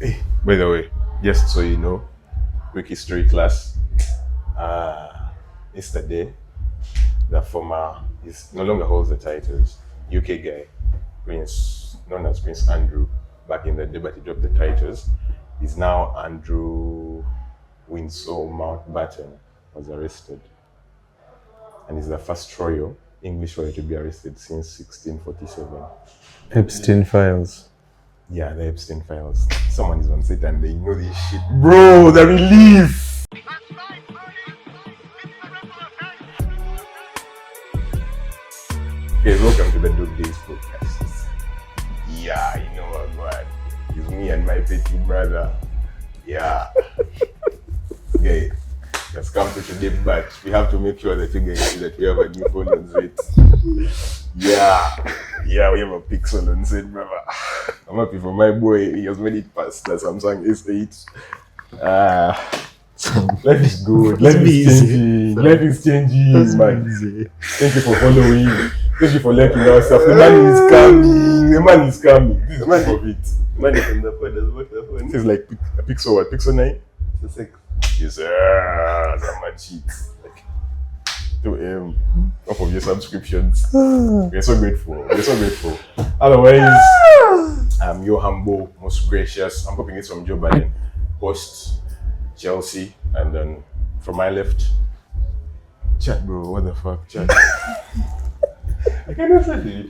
Hey, by the way, just so you know, quick history class. Yesterday, the former is no longer holds the titles. UK guy, Prince, known as Prince Andrew, back in the day, but he dropped the titles. Is now Andrew Windsor Mountbatten was arrested, and he's the first royal English royal to be arrested since 1647. Epstein files. Yeah, the Epstein files. Someone is on set and they know this shit. Bro, the relief! Okay, welcome to the Dog Days podcast. Yeah, you know what, man. It's me and my petty brother. Yeah. Okay, let's come to today, but we have to make sure that you guys see that we have a new phone on set. Yeah, we have a Pixel on set, brother. I'm happy for my boy. He has made it past the Samsung S8. Life is good. Life is changing. Life is changing, man. Thank you for following. Thank you for liking our stuff. The man is coming. The man is coming. This is man of it. Man from the phone does work the phone. This is like a Pixel what? Pixel 9? It's a 6. Yes, sir. Some man cheat. Like, to off of your subscriptions. We're so grateful. We're so grateful. Otherwise, I'm your humble, most gracious. I'm hoping it's from Joe Biden. Host Chelsea, and then from my left, chat, bro. What the fuck, chat? I cannot say it.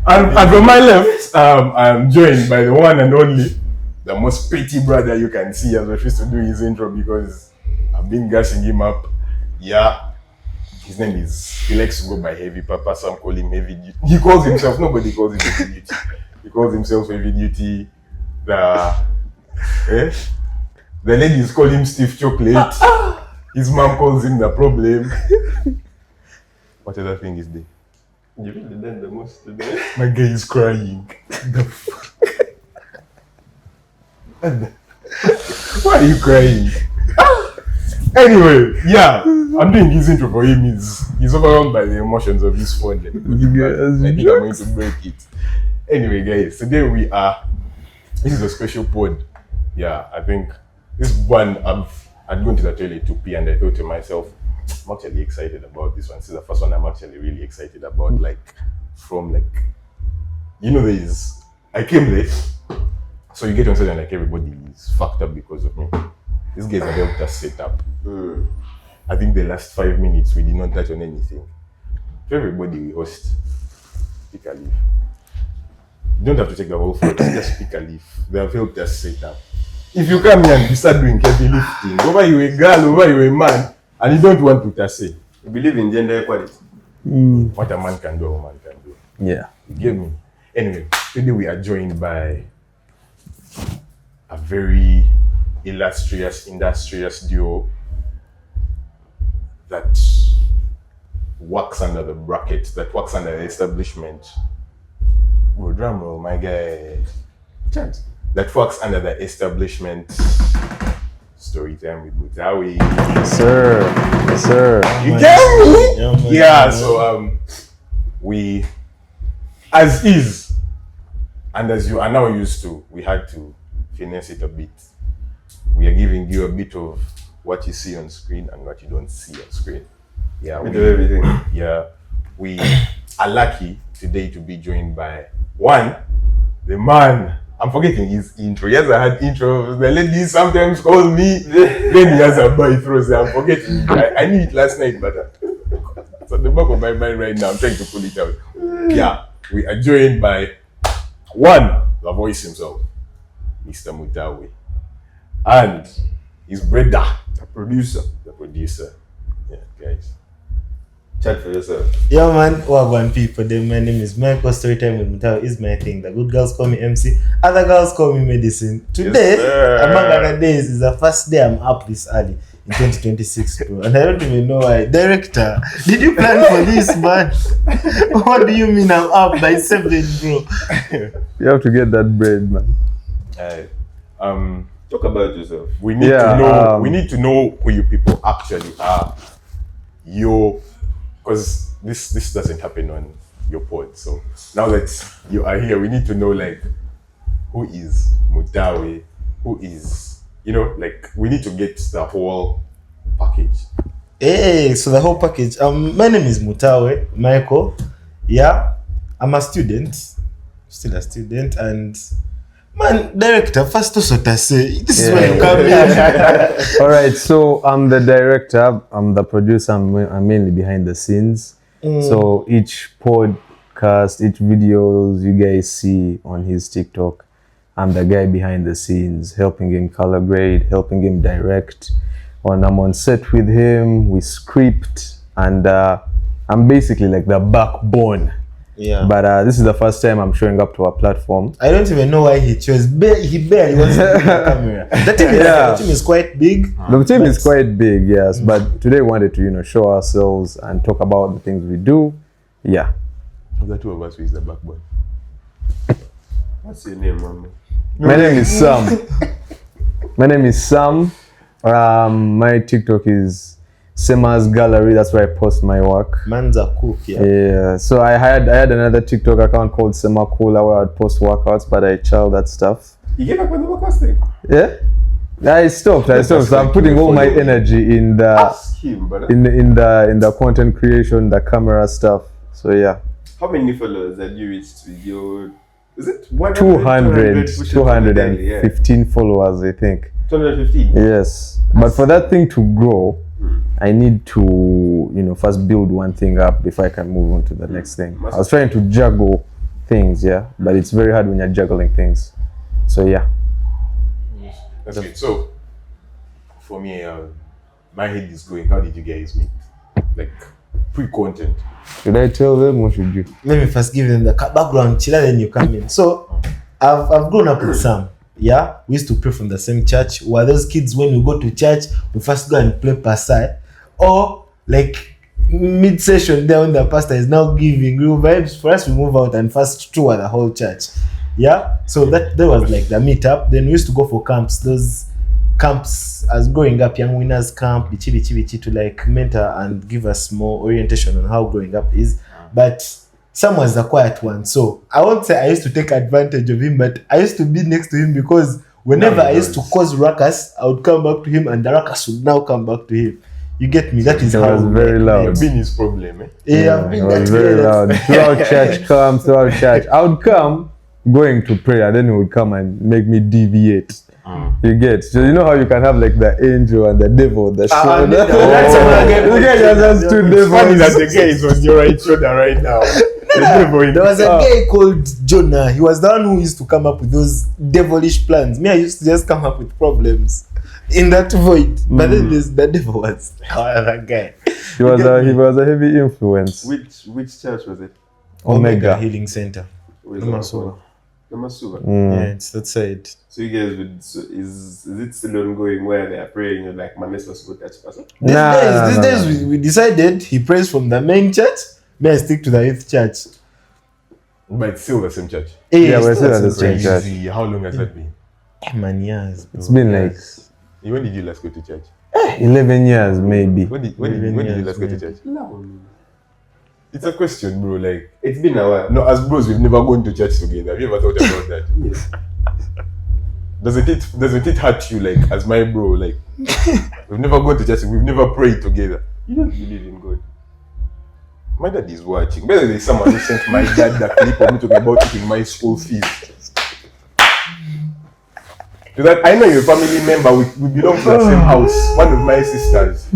And from my left, I'm joined by the one and only, the most petty brother you can see, as refused to do his intro because I've been gassing him up. Yeah, his name is, he likes to go by Heavy Papa, some call him Heavy Duty. He calls himself, nobody calls him Heavy Duty. He calls himself Heavy Duty. The ladies call him Steve Chocolate. His mom calls him the problem. What other thing is there? You really done the most today. My guy is crying. The fuck? Why are you crying? Anyway, yeah, I'm doing his intro for him. He's overwhelmed by the emotions of his phone. I think I'm going to break it. Anyway, guys, today this is a special pod. Yeah, I think this one, I'd gone to the toilet to pee and I thought to myself, I'm actually excited about this one. This is the first one I'm actually really excited about. I came late, so you get on stage and like everybody is fucked up because of me. These guys have helped us set up. I think the last 5 minutes we did not touch on anything. To everybody we host, pick a leaf. You don't have to take the whole photo, just pick a leaf. They have helped us set up. If you come here and you start doing heavy lifting, over you a girl, over you a man, and you don't want to say, You believe in gender equality? what a man can do, a woman can do. Yeah. You get me? Anyway, today we are joined by a very illustrious, industrious duo that works under the bracket, that works under the establishment. Oh, drum roll, my guy. Chant. That works under the establishment. Storytime with Mutaawe. Yes, sir. Yes, sir. You get me? Yeah, so we, as is, and as you are now used to, we had to finesse it a bit. We are giving you a bit of what you see on screen and what you don't see on screen. Yeah, We do everything. Yeah, we are lucky today to be joined by one, the man. I'm forgetting his intro. He has a hard intro. The ladies sometimes call me. Then he has a boy throws. I'm forgetting. I knew it last night, but it's at the back of my mind right now. I'm trying to pull it out. Yeah, we are joined by one, the voice himself, Mr. Mutaawe, and his brother, the producer. Yeah, guys. Chat for yourself. Yeah, man. Wagwan people. Then my name is Michael. Storytime with Mutaawe is my thing. The good girls call me MC. Other girls call me Medicine. Today, among other days, is the first day I'm up this early in 2026, bro. And I don't even know why. Director, did you plan for this, man? What do you mean I'm up by 7, bro? You have to get that bread, man. Talk about yourself. We need to know. We need to know who you people actually are. Because this doesn't happen on your pod. So now that you are here, we need to know like who is Mutaawe who is, you know, like we need to get the whole package. Hey, so the whole package. My name is Mutaawe, Michael. Yeah, I'm a student, still a student, and man, director, first also to say, this is where you come in. All right, so I'm the director, I'm the producer, I'm mainly behind the scenes. So each podcast, each videos you guys see on his TikTok, I'm the guy behind the scenes, helping him color grade, helping him direct. When I'm on set with him, we script, and I'm basically like the backbone. Yeah. But this is the first time I'm showing up to a platform. I don't even know why he chose. He barely wants to be on the camera. The team is quite big. The team is quite big, yes. But today we wanted to, you know, show ourselves and talk about the things we do. Yeah. Of the two of us, who is the backbone? What's your name, mama? My name is Sam. My name is Sam. My TikTok is Sema's Gallery. That's where I post my work. Man's a cook, yeah. Yeah. So I had another TikTok account called Sema Cooler where I'd post workouts, but I child that stuff. You gave up on the workouts thing? Yeah. I stopped. So I'm putting all my energy in the Ask him, brother. in the content creation, the camera stuff. So yeah. How many followers have you reached with your... Is it 215 followers, I think. 215? Yes. But for that thing to grow, I need to, you know, first build one thing up before I can move on to the next thing. I was trying to juggle things, yeah, but it's very hard when you're juggling things. So yeah. That's good. So, for me, my head is going. How did you guys meet? Like, pre-content. Should I tell them or should you? Let me first give them the background, chiller, then you come in. So, I've grown up with Sam. Yeah, we used to pray from the same church. Were those kids when we go to church, we first go and play pasai, or like mid-session there when the pastor is now giving real vibes. For us, we move out and first tour the whole church. Yeah, so that was like the meetup. Then we used to go for camps. Those camps, as growing up, Young Winners Camp, bichi, to like mentor and give us more orientation on how growing up is. But Sam was the quiet one, so I won't say I used to take advantage of him, but I used to be next to him because whenever I used to cause ruckus, I would come back to him and the ruckus would now come back to him. You get me? That is It how was very loud. You've been his problem, eh? Yeah, I've It been was that very way. loud. Throughout church. I would come going to pray and then he would come and make me deviate. You get? So you know how you can have like the angel and the devil, the shoulder. that's another game. You guys are just two It's funny that devils. the guy is on your right shoulder right now. There was a guy called Jonah. He was the one who used to come up with those devilish plans. Me, I used to just come up with problems in that void. But then the devil was that guy. He was a heavy influence. Which church was it? Omega. Healing Center. Namasuba. Namasuba. Yeah, it's that side. So you guys would, so is it still ongoing where they are praying, you're like, man, let's go touch person? These days we decided he prays from the main church. May I stick to the youth church? But it's still the same church. Yeah, we're still at the same church. Crazy. How long has that been? Man, years. It's been like When did you last go to church? 11 years maybe. When did you last go to church? No. It's a question, bro. Like, It's been a while. no, as bros, we've never gone to church together. Have you ever thought about that? Yes. Doesn't it hurt you, like, as my bro? Like, we've never gone to church. We've never prayed together. You don't believe in God. My dad is watching. Maybe there's someone who sent my dad the clip of me talking about taking my school fees. To that, I know you're a family member. We belong to the same house. One of my sisters.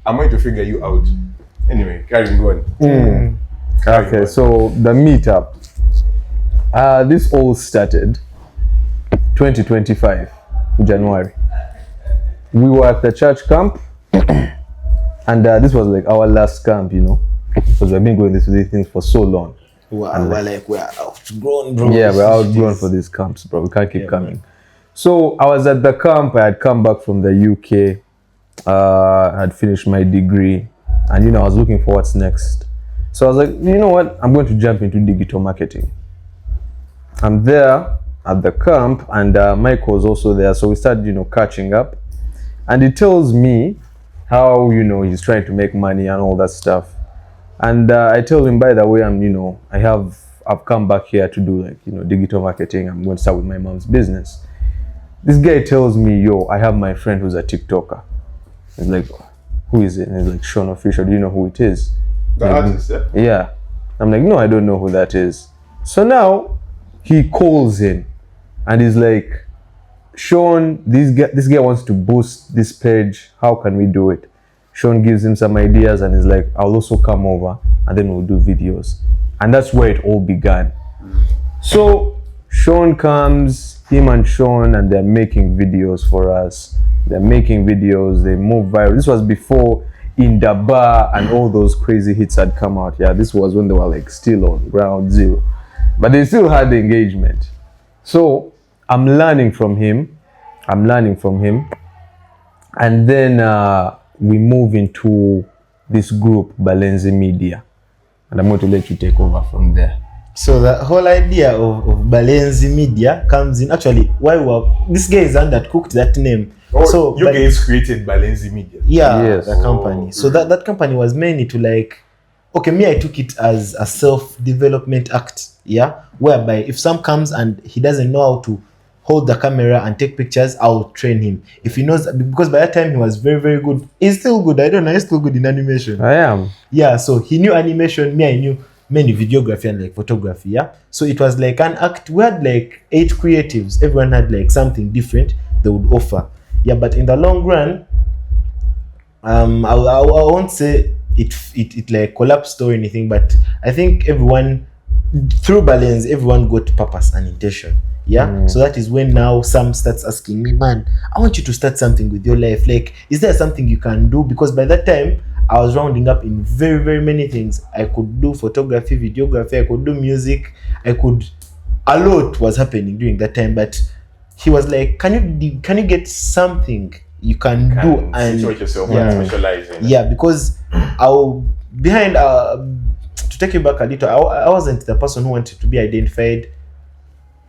I'm going to figure you out. Anyway, carrying on. Okay, so the meetup. This all started 2025, January. We were at the church camp, and this was like our last camp, you know, because we've been going through these things for so long. We're outgrown, bro. Yeah, we're outgrown for these camps, bro. We can't keep coming. Man. So I was at the camp. I had come back from the UK. I had finished my degree, and you know, I was looking for what's next. So I was like, you know what? I'm going to jump into digital marketing. I'm there at the camp, and Mike was also there. So we started, you know, catching up, and he tells me how, you know, he's trying to make money and all that stuff. And I tell him, by the way, I've come back here to do, like, you know, digital marketing. I'm going to start with my mom's business. This guy tells me, yo, I have my friend who's a TikToker. He's like, who is it? And he's like, Sean Official, do you know who it is? The artist, yeah? Yeah. I'm like, no, I don't know who that is. So now he calls in and he's like, Sean, this guy wants to boost this page. How can we do it? Sean gives him some ideas and he's like, I'll also come over and then we'll do videos. And that's where it all began. So Sean comes, him and Sean, and they're making videos for us. They're making videos, they move viral. This was before In the Bar and all those crazy hits had come out. Yeah, this was when they were like still on ground zero. But they still had the engagement. So I'm learning from him. And then we move into this group, Balenzi Media. And I'm going to let you take over from there. So the whole idea of Balenzi Media comes in. Actually, this guy is undercooked that name. Oh, so you guys created Balenzi Media. Yeah, Yes. the company. So that company was mainly to like, okay, me, I took it as a self-development act, yeah, whereby if Sam comes and he doesn't know how to hold the camera and take pictures, I'll train him. If he knows, because by that time he was very, very good. He's still good. I don't know, he's still good in animation. I am. Yeah, so he knew animation, me, I knew mainly videography and like photography, yeah. So it was like an act. We had like 8 creatives. Everyone had like something different they would offer. Yeah, but in the long run, I won't say it like collapsed or anything, but I think everyone, through Balance, everyone got purpose and intention. Yeah, so that is when now Sam starts asking me, man, I want you to start something with your life. Like, is there something you can do? Because by that time, I was rounding up in very, very many things. I could do photography, videography, I could do music, a lot was happening during that time. But he was like, can you get something you can do and situate yourself and specialize in? Yeah, because to take you back a little, I wasn't the person who wanted to be identified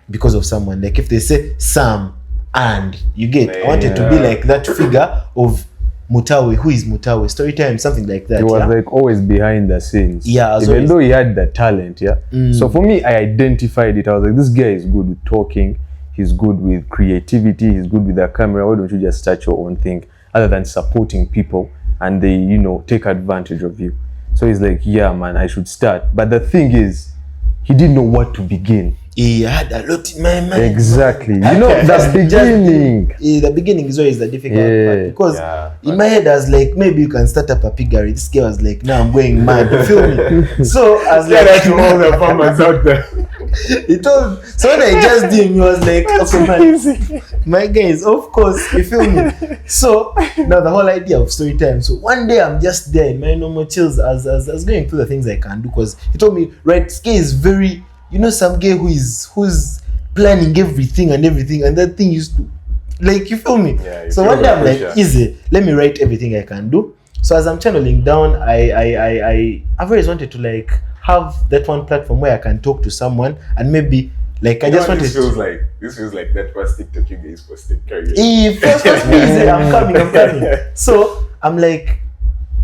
because of someone. Like if they say Sam and you get, I wanted to be like that figure of Mutaawe. Who is Mutaawe? Storytime, something like that. He was like always behind the scenes. Yeah, even though he had the talent. Yeah. So for me, I identified it. I was like, this guy is good with talking. He's good with creativity. He's good with the camera. Why don't you just start your own thing, other than supporting people and they, take advantage of you? So he's like, yeah, man, I should start. But the thing is, he didn't know what to begin. He had a lot in my mind. Exactly. The beginning. The beginning is always the difficult part. Because in my head, I was like, maybe you can start up a piggery. This guy was like, no, I'm going mad. You feel me? So I was like, to all the farmers out there. So when I just did him, he was like, okay, man, my guys, of course, you feel me? So now the whole idea of story time. So one day I'm just there in my normal chills as going through the things I can do, because he told me, right, this guy is very, some guy who's planning everything, and that thing used to, like, you feel me? Yeah, so one day I'm like, easy, let me write everything I can do. So as I'm channeling down, I've always wanted to like have that one platform where I can talk to someone, and maybe like I just wanted. This feels like that first TikTok you guys posted. First easy, I'm coming. So I'm like,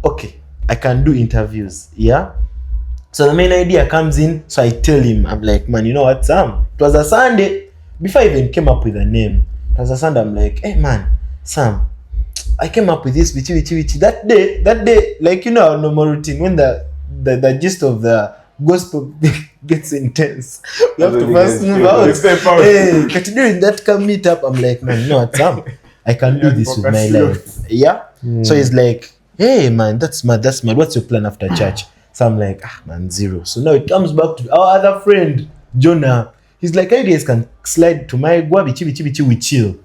okay, I can do interviews, yeah. So the main idea comes in. So I tell him, I'm like, man, you know what, Sam? It was a Sunday before I even came up with a name. It was a Sunday. I'm like, hey man, Sam, I came up with this vichi. That day, like our normal routine, when the gist of the gospel gets intense, we have to first move out. Hey, considering that come meet up, I'm like, man, you know what, Sam, I can do this with my life. Yeah. So he's like, hey man, that's mad. What's your plan after church? So I'm like, man, zero. So now it comes back to our other friend, Jonah. He's like, you guys can slide to my Gwa bichi, we chill.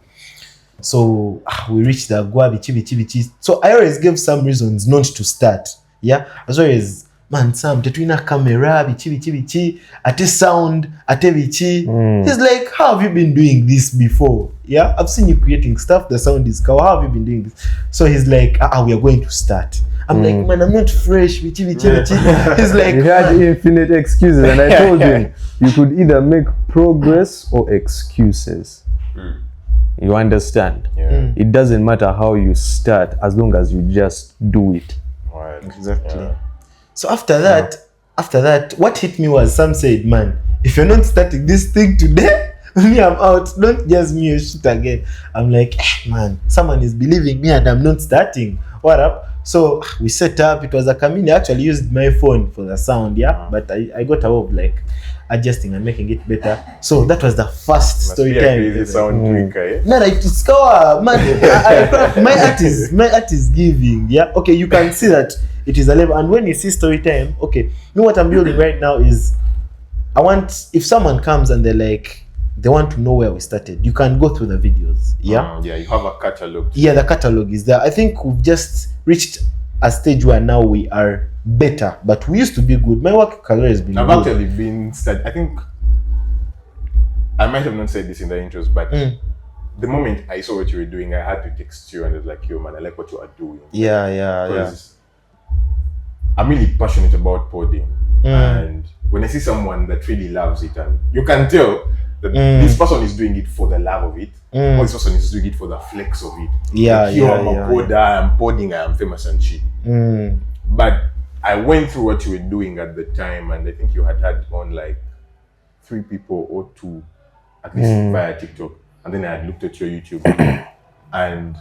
So we reached the Gwa bichi. So I always gave some reasons not to start. Yeah, as always, man, Sam, tetwina camera, bichi, ate sound, ate bichi. He's like, how have you been doing this before? Yeah, I've seen you creating stuff. The sound is cow. How have you been doing this? So he's like, we are going to start. I'm like, man, I'm not fresh, bichi. He's like, he had infinite excuses, and I told him, you could either make progress or excuses. You understand? Yeah. It doesn't matter how you start, as long as you just do it. Right. Exactly. Yeah. So after that, what hit me was Sam said, man, if you're not starting this thing today, me, I'm out. Don't just me shit again. I'm like, man, someone is believing me and I'm not starting. What up? So we set up. It was a community. I actually used my phone for the sound, but I got away of like adjusting and making it better. So that was the first story time. Sound tweaker, No, it's man. My art is giving. Yeah. Okay, you can see that it is a level. And when you see story time, okay, what I'm building right now is, I want, if someone comes and they're like, they want to know where we started, you can go through the videos. Yeah. You have a catalog. Yeah, the catalog is there. I think we've just reached a stage where now we are better, but we used to be good. My work career has been I've good. actually been I think I might have not said this in the intros, but the moment I saw what you were doing, I had to text you and it's like, yo man, I like what you are doing. Yeah. I'm really passionate about podding, and when I see someone that really loves it, and you can tell that this person is doing it for the love of it, or this person is doing it for the flex of it. I'm a podder, I'm podding, I am famous and shit. But I went through what you were doing at the time, and I think you had on like 3 people or 2, at least via TikTok, and then I had looked at your YouTube, and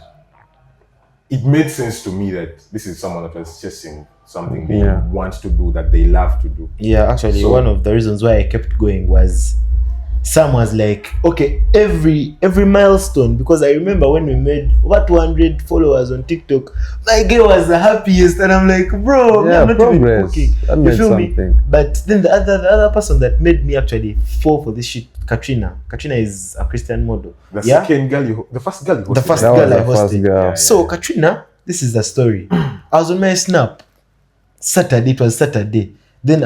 it made sense to me that this is someone that was chasing something they want to do, that they love to do. Yeah, actually, so, one of the reasons why I kept going was Sam was like, okay, every milestone, because I remember when we made over 200 followers on TikTok, my girl was the happiest, and I'm like, bro, I'm not even cooking. You feel me? But then the other person that made me actually fall for this shit, Katrina is a Christian model. The second girl the first girl you hosted. The first girl I hosted. So Katrina, this is the story. I was on my Snap Saturday. It was Saturday. Then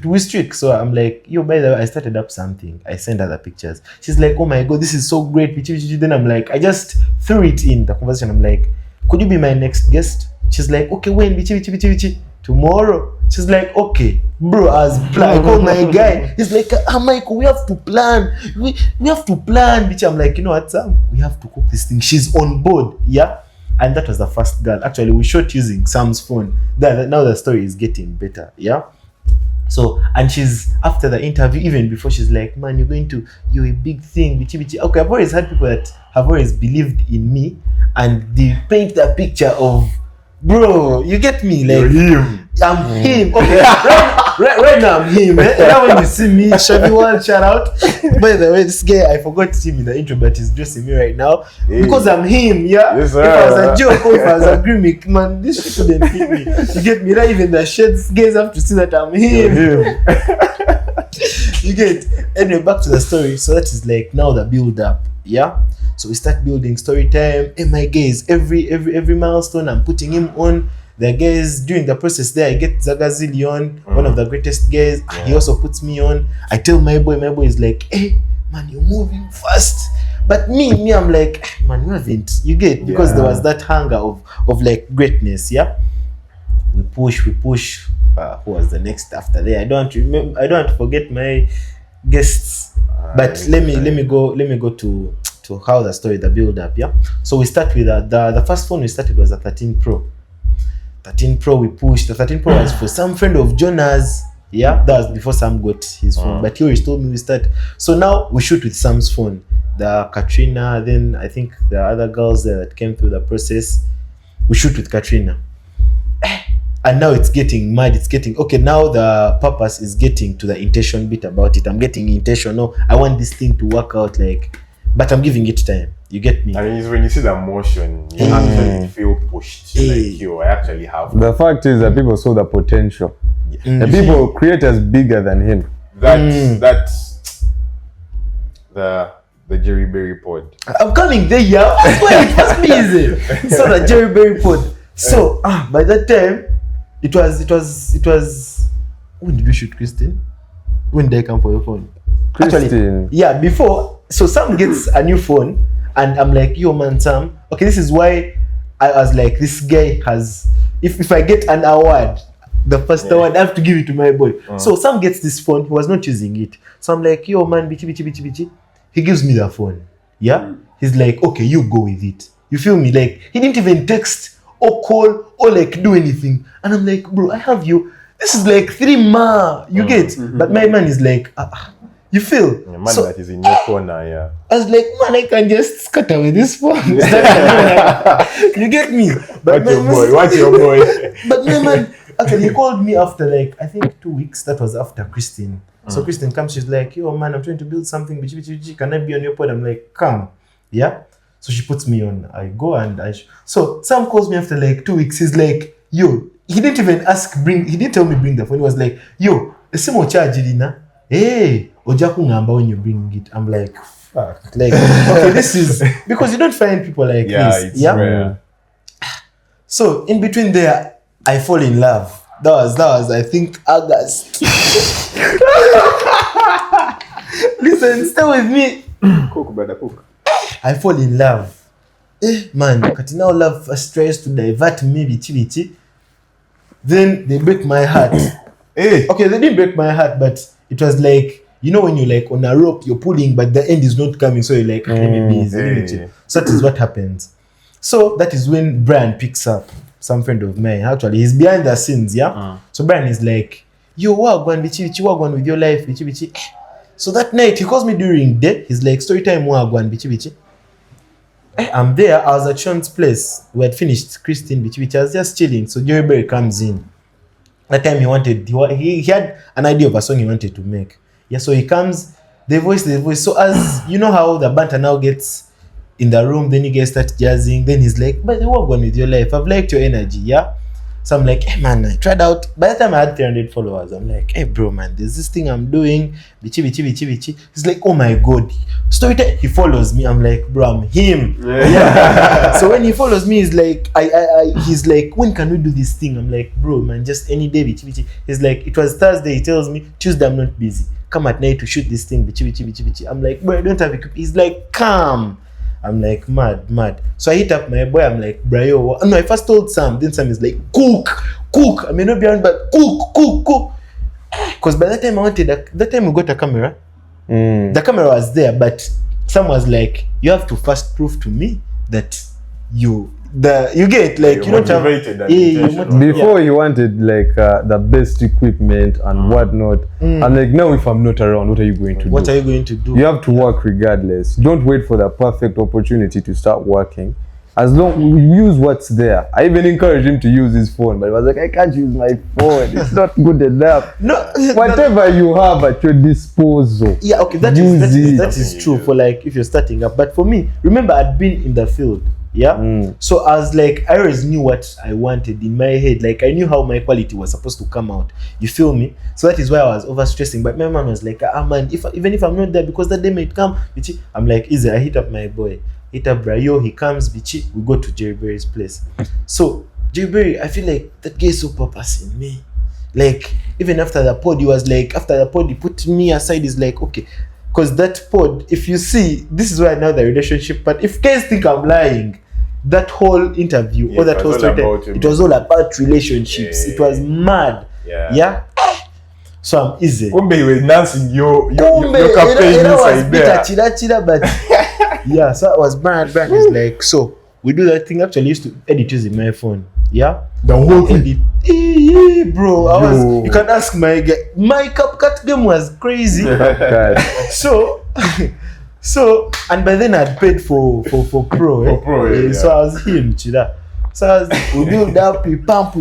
we streak. So I'm like, yo, by the way, I started up something. I sent her the pictures. She's like, oh my god, this is so great. Then I'm like, I just threw it in the conversation. I'm like, could you be my next guest? She's like, okay, when? Tomorrow. She's like, okay, bro, as plan. I call my guy. He's like, Michael, we have to plan. We have to plan. Bitch, I'm like, you know what, Sam? We have to cook this thing. She's on board. Yeah. And that was the first girl. Actually, we shot using Sam's phone. Now the story is getting better. Yeah. So, and she's, after the interview, even before, she's like, man, you're a big thing. Okay, I've always had people that have always believed in me, and they paint the picture of, bro, you get me? Like, you're him. I'm him. Okay, right now I'm him. Now when you see me, Shaviwan, shout out. By the way, this guy, I forgot him in the intro, but he's dressing me right now because I'm him. Yeah. Yes, if I was a joke or if I was a gimmick, man, this shit shouldn't fit me. You get me? Not even the shades guys have to see that I'm him. You get. Anyway, back to the story. So that is like now the build up. Yeah. So we start building story time. Hey, my guys, every milestone I'm putting him on. The guys during the process there, I get Zagazili on, one of the greatest guys. Yeah. He also puts me on. I tell my boy is like, hey man, you're moving fast. But me, I'm like, man, you haven't. You get, because there was that hunger of like greatness. Yeah. We push. Who was the next after there? I don't want to forget my guests. But let me go to how the build up. Yeah. So we start with the first phone we started was a 13 Pro. 13 Pro we pushed. The 13 Pro was for some friend of Jonah's. Yeah, that was before Sam got his phone. But he always told me we start. So now we shoot with Sam's phone. The Katrina, then I think the other girls there that came through the process, we shoot with Katrina. And now it's getting mad. It's getting okay. Now the purpose is getting to the intention bit about it. I'm getting intentional. I want this thing to work out, like, but I'm giving it time. You get me? I mean, when you see the motion, you actually feel pushed. Like, yo, I actually have. The fact is that people saw the potential. The people, creators bigger than him. That's the Jerry Berry pod. I'm coming there, yeah. It must be easy. So the Jerry Berry pod. So by that time, it was. When did we shoot, Christine? When did I come for your phone? Christine. Actually, yeah, before. So Sam gets a new phone. And I'm like, yo man, Sam, okay, this is why I was like, this guy has, if I get an award, the first award, I have to give it to my boy. So Sam gets this phone, he was not using it. So I'm like, yo man, bichi. He gives me the phone. Yeah? He's like, okay, you go with it. You feel me? Like, he didn't even text or call or like do anything. And I'm like, bro, I have you. This is like 3 ma. You get? But my man is like, You feel? A man that is in your corner, yeah. I was like, man, I can just scatter with this phone. You get me? But What's your boy? But my man, actually, he called me after like, I think 2 weeks. That was after Christine. So Christine comes, she's like, yo, man, I'm trying to build something. Can I be on your pod? I'm like, come. Yeah? So she puts me on. I go and so Sam calls me after like 2 weeks. He's like, yo, he didn't even he didn't tell me bring the phone. He was like, yo, the same charge, Lina. Hey, Ojaku ngamba when you bring it. I'm like, fuck. Like, okay, this is because you don't find people like this. It's rare. So in between there, I fall in love. That was I think August. Listen, stay with me. Cook, brother, cook. I fall in love. Man, kati now love first tries to divert me bichi. Then they break my heart. Hey. Okay, they didn't break my heart, but it was like, you know when you're like on a rope, you're pulling, but the end is not coming, so you're like, maybe it's So that is what happens. So that is when Brian picks up some friend of mine. Actually, he's behind the scenes, yeah? So Brian is like, yo, wagwan bichi, wagwan with your life, bichi. So that night, he calls me during day. He's like, story time, wagwan bichi. I'm there. I was at Sean's place. We had finished Christine bichi. I was just chilling. So Jerry Berry comes in. That time he had an idea of a song he wanted to make. Yeah, so he comes, the voice. So as you know how the banter now gets in the room, then you guys start jazzing. Then he's like, but what going with your life? I've liked your energy, yeah? So I'm like, hey man, I tried out. By the time I had 300 followers, I'm like, hey bro, man, there's this thing I'm doing. Bichi. He's like, oh my God. Storytime. He follows me. I'm like, bro, I'm him. Yeah. So when he follows me, he's like, he's like, when can we do this thing? I'm like, bro, man, just any day, bichi. He's like, it was Thursday. He tells me, Tuesday I'm not busy. Come at night to shoot this thing, bichi. I'm like, bro, I don't have equipment. He's like, come. I'm like, mad. So I hit up my boy. I'm like, bro, yo. No, I first told Sam. Then Sam is like, cook. I may not be around, but cook. Because by that time that time we got a camera. The camera was there, but Sam was like, you have to first prove to me that you get like you don't have before he wanted like the best equipment and whatnot. I'm like, now if I'm not around, what are you going to do? What are you going to do? You have to work regardless. Don't wait for the perfect opportunity to start working. As long use what's there. I even encouraged him to use his phone, but I was like, I can't use my phone. It's not good enough. No, whatever you have at your disposal. Yeah, okay, that is true for like if you're starting up. But for me, remember I'd been in the field. Yeah. So I was like, I always knew what I wanted in my head. Like I knew how my quality was supposed to come out. You feel me? So that is why I was over stressing. But my man was like, man, even if I'm not there because that day might come, bichi. I'm like, easy. I hit up my boy. Hit up Brayo, he comes, bichi. We go to Jerry Berry's place. So Jerry Berry, I feel like that guy is so purposing me. Like even after the pod, he was like, he put me aside. He's like, okay. Because that pod, if you see, this is why now the relationship, but if guys think I'm lying, that whole interview or that whole story, it was all about relationships. It was mad. Yeah. So I'm easy. Kumbe you were dancing your campaign inside there. Chira, but yeah, so it was bad. Is like, so we do that thing. Actually, I used to edit using my phone. Yeah, the whole thing. Bro, you can ask my guy. My CapCut game was crazy. So, and by then I'd paid for pro. So I was him, chida. So we build up, we pump.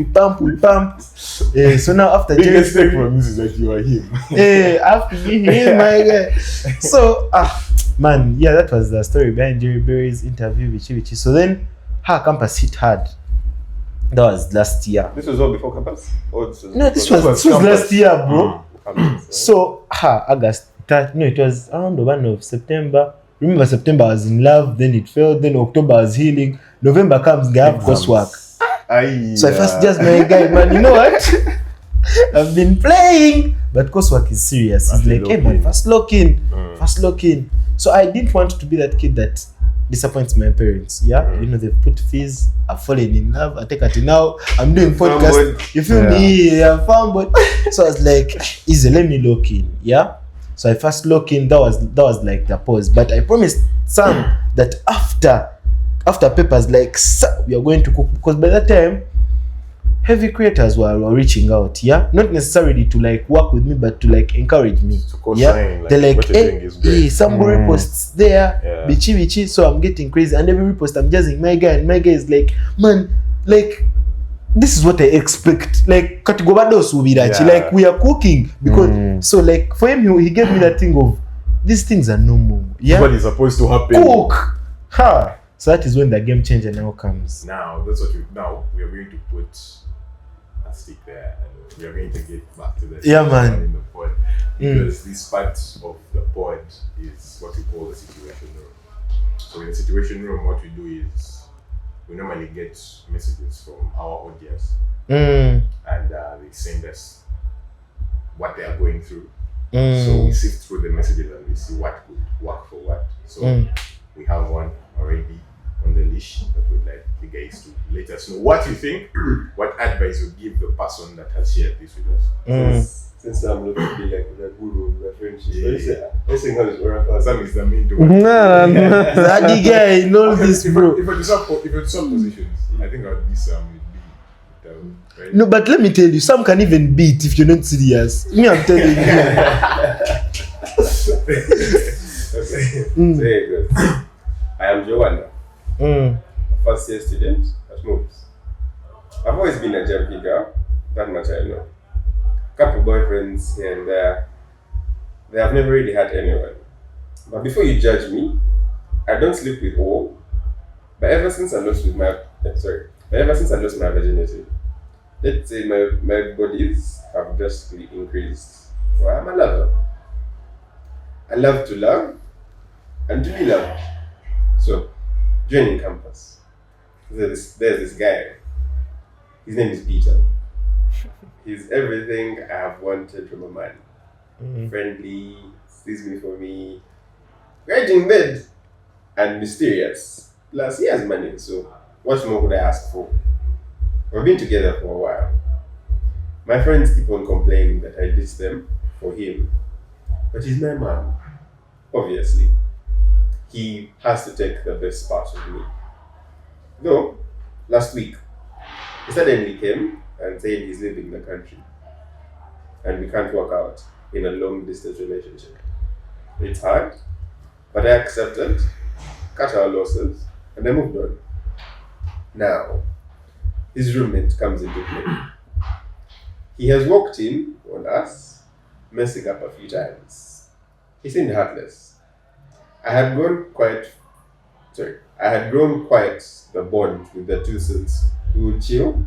So now after biggest take from this is that you are him. I have to be him, my guy. So man, yeah, that was the story behind Jerry Berry's interview with Chivichi. So then her campus hit hard. That was last year. This was all before campus? This was last year, bro. So August. It was around the 1 of September. Remember, September I was in love, then it failed, then October I was healing. November comes, I have coursework. So I first just my guy, man, you know what? I've been playing, but coursework is serious. It's like, hey man, fast lock in. So I didn't want to be that kid that disappoints my parents. Yeah, you know, they've put fees, I've fallen in love, I take it now, I'm doing podcast. You feel me? I'm found, but so I was like, easy, let me lock in. Yeah. So I first lock in, that was like the pause. But I promised Sam that after papers, like, we are going to cook. Because by that time, heavy creators were reaching out, yeah, not necessarily to like work with me, but to like encourage me. To co-sign, Yeah, like, they're like, what you're doing is great. hey, somebody posts there, Yeah. bichi, so I'm getting crazy, and every post I'm jazzing my guy, and my guy is like, man, like, this is what I expect. Like, katigobados ubirachi, like we are cooking because so like for him he gave me that thing of these things are normal. Yeah, What is supposed to happen? cook. Ha. So that is when the game changer now comes. Now that's what now we are going to put a stick there and we are going to get back to the Yeah, man. in the pod because this part of the pod is what we call the situation room. So in the situation room, what we do is we normally get messages from our audience and they send us what they are going through. So we sift through the messages and we see what could work for what. So we have one already on the leash that would like you guys to let us know what you think, what advice you give the person that has shared this with us. Since I'm looking to be like the guru of the friendship. Yeah. Let's sing how this oracle. Sam is the main No, doer. Zaddy guy in all this, bro. If it's up positions, I think I would be Sam would be right? No, but let me tell you, some can even beat if you're not serious. Me, I'm telling you. So here it goes. I am Joanna, a first year student at MOOCs. I've always been a jumpy girl, that much I know. Couple boyfriends here and there. They have never really had anyone. But before you judge me, I don't sleep with all. But ever since I lost my virginity, let's say my bodies have drastically increased. So I'm a lover. I love to love and to be loved. So, joining campus, there's this guy. His name is Peter. He's everything I have wanted from a man. Friendly, sees me for me, great in bed, and mysterious. Plus, he has money, so what more could I ask for? We've been together for a while. My friends keep on complaining that I ditched them for him. But he's my man, obviously. He has to take the best part of me. Though, last week, he suddenly came and said he's leaving the country. And we can't work out in a long distance relationship. It's hard, but I accepted, cut our losses, and I moved on. Now, his roommate comes into play. He has walked in on us, messing up a few times. He seemed heartless. I had grown quite the bond with the two sons. We would chill,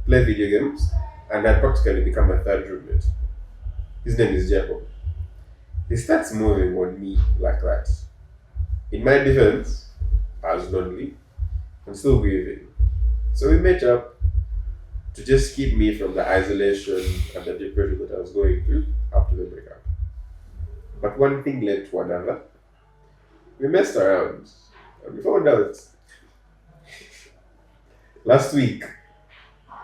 play video games, and had practically become a third roommate. His name is Jacob. He starts moving on me like that. In my defense, I was lonely and still grieving. So we met up to just keep me from the isolation and the depression that I was going through after the breakup. But one thing led to another. We messed around and we found out. Last week,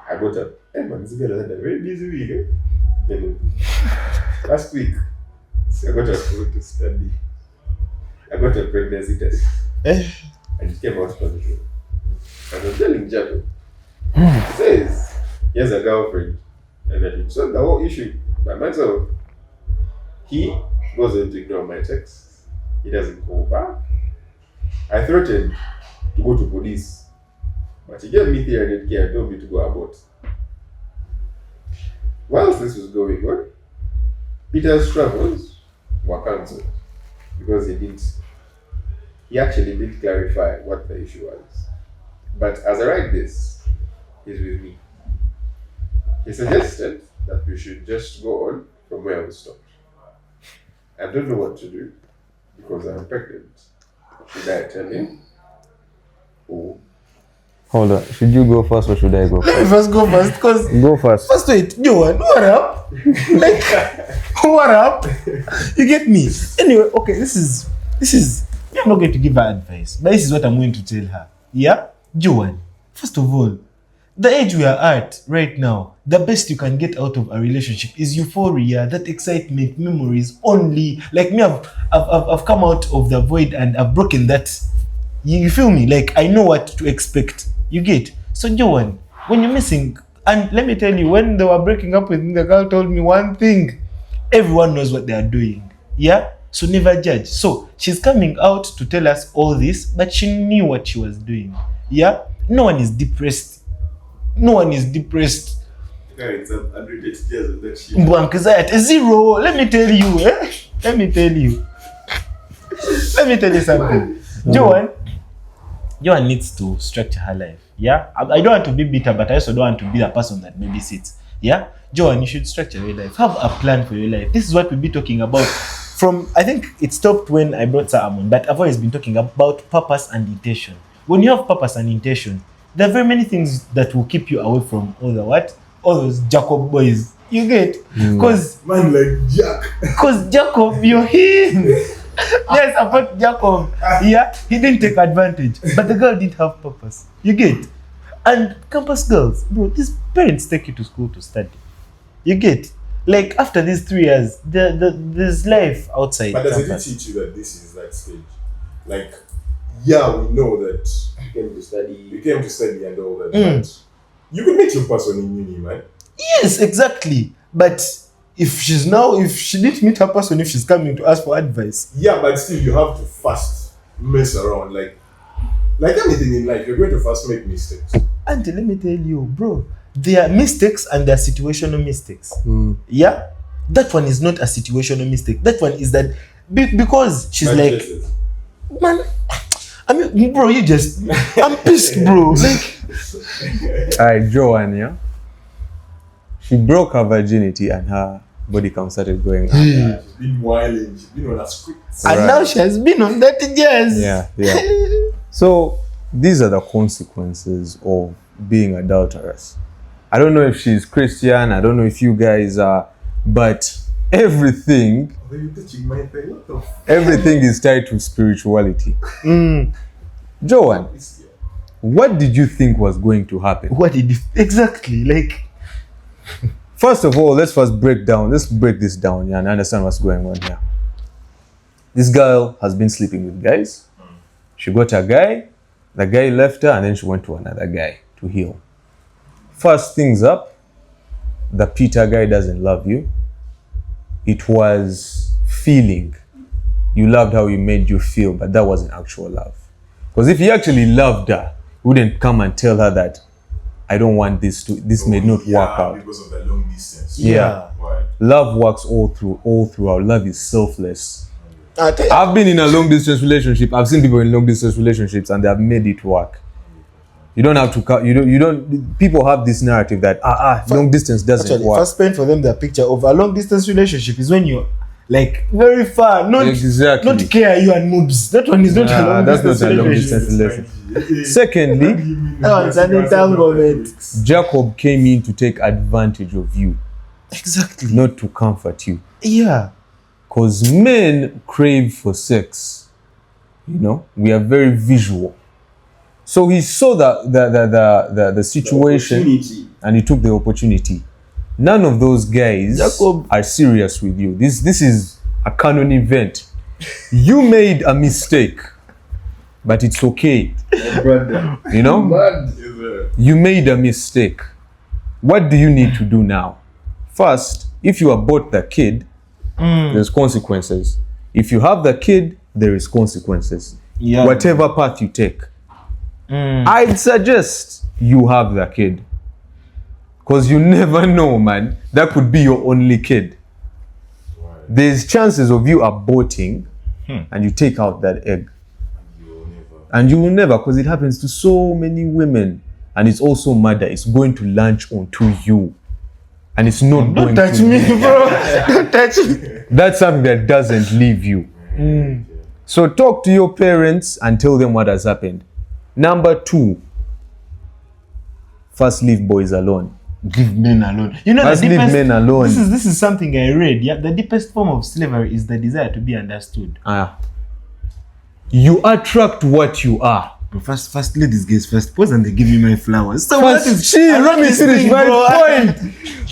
I got up. Hey man, this girl had a very busy week. Last week, I got a school to study. I got a pregnancy test. And it came out positive. And I'm telling Jacob, he says he has a girlfriend and that he solved the whole issue by myself. He goes on to ignore my texts. He doesn't call back. I threatened to go to police, but he gave me 300k and told me to go abort. Whilst this was going on, Peter's travels were cancelled because he actually did clarify what the issue was. But as I write this, he's with me. He suggested that we should just go on from where we stopped. I don't know what to do because I'm pregnant. Should I tell him? Or Hold on. Should you go first or should I go Let me first? first go first, because Go first. first wait, Joan, what up? Like, what up? You get me? Anyway, okay, this is. I'm not going to give her advice, but this is what I'm going to tell her. Yeah, Joan. First of all, the age we are at right now, the best you can get out of a relationship is euphoria, that excitement, memories only. Like me, I've come out of the void and I've broken that. You feel me? Like I know what to expect. You get? So Joan, when you're missing, And let me tell you, when they were breaking up with me, the girl told me one thing. Everyone knows what they are doing. Yeah? So never judge. So she's coming out to tell us all this, but she knew what she was doing. Yeah? No one is depressed. No one is depressed. It's 100 years of that shit. Anxiety zero. Let me tell you. Let me tell you. Let me tell you something. Joanne needs to structure her life. Yeah? I don't want to be bitter, but I also don't want to be the person that babysits. Yeah? Joanne, you should structure your life. Have a plan for your life. This is what we'll be talking about. I think it stopped when I brought Sir Amon, but I've always been talking about purpose and intention. When you have purpose and intention, there are very many things that will keep you away from all those Jacob boys. You get? Because Man like Jack. Because Jacob, you're him. Yes, about Jacob. Yeah, he didn't take advantage. But the girl didn't have purpose. You get? And campus girls, bro, these parents take you to school to study. You get? Like, after these 3 years, there's life outside. But does it teach you that this is that stage? Like, yeah, we know that you came to study and all that. But you could meet your person in uni, man. Yes, exactly. But if she didn't meet her person, if she's coming to ask for advice. Yeah, but still, you have to first mess around. Like anything in life, you're going to first make mistakes. Auntie, let me tell you, bro, there are mistakes and there are situational mistakes. Yeah? That one is not a situational mistake. That one is that because she's like, man, I mean, bro, I'm pissed, bro. Like, Alright, Joanne, yeah? She broke her virginity and her body count started going up. She's been wilding, she's been on a script. And now she has been on that jazz. Yeah. So these are the consequences of being adulterous. I don't know if she's Christian, I don't know if you guys are, but everything is tied to spirituality. Joanne, what did you think was going to happen? Exactly, like... First of all, let's break this down, yeah, and understand what's going on here. This girl has been sleeping with guys. She got a guy, the guy left her, and then she went to another guy to heal. First things up, the Peter guy doesn't love you. It was feeling. You loved how he made you feel, but that wasn't actual love. Because if he actually loved her, he wouldn't come and tell her that I don't want this may not work out. Because of the long distance. Yeah. Right. Love works all throughout. Love is selfless. I've been in a long distance relationship. I've seen people in long distance relationships and they have made it work. You don't have to you don't people have this narrative that long distance doesn't work. First paint for them the picture of a long distance relationship is when you're like very far, not care you and moves. That one is not a long distance relationship. Secondly, it's an entanglement. Jacob came in to take advantage of you. Exactly. Not to comfort you. Yeah. Because men crave for sex. You know, we are very visual. So he saw the situation and he took the opportunity. None of those guys are serious with you. This is a canon event. You made a mistake, but it's okay. You know? You made a mistake. What do you need to do now? First, if you abort the kid, there's consequences. If you have the kid, there is consequences. Yeah. Whatever path you take. I'd suggest you have the kid. Because you never know, man. That could be your only kid. There's chances of you aborting and you take out that egg. And you will never, because it happens to so many women. And it's also murder. It's going to launch onto you. And it's not going to... Don't touch me, bro. Don't touch me. That's something that doesn't leave you. So talk to your parents and tell them what has happened. Number 2, first leave boys alone. Leave men alone. You know, first leave men alone. This is something I read. Yeah, the deepest form of slavery is the desire to be understood. You attract what you are. First ladies guys first pose and they give me my flowers. So let me finish my point.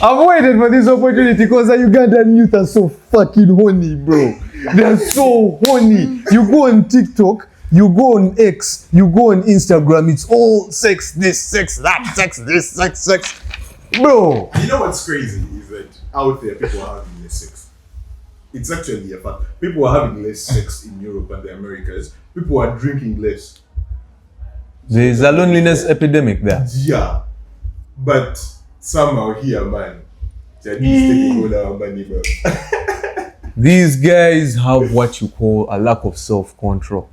I've waited for this opportunity because the Ugandan youth are so fucking horny, bro. They're so horny. You go on TikTok, you go on X, you go on Instagram, it's all sex, this, sex, that, sex, this, sex. bro. You know what's crazy is that out there people are having less sex. It's actually a fact. People are having less sex in Europe and the Americas. People are drinking less. There is a loneliness epidemic there. Yeah. But somehow here, man, they're taking all our money, bro. These guys have what you call a lack of self-control.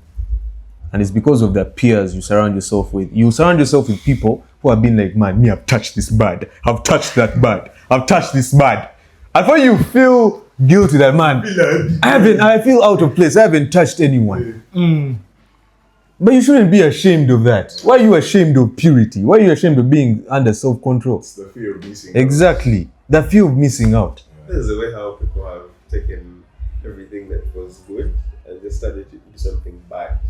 And it's because of the peers you surround yourself with. You surround yourself with people who have been like, man, me, I've touched this bad. I've touched that bad. I've touched this bad. And when you feel guilty that, man, I feel out of place. I haven't touched anyone. But you shouldn't be ashamed of that. Why are you ashamed of purity? Why are you ashamed of being under self-control? It's the fear of missing Exactly. The fear of missing out. This is the way how people have taken everything that was good and just started to do something bad.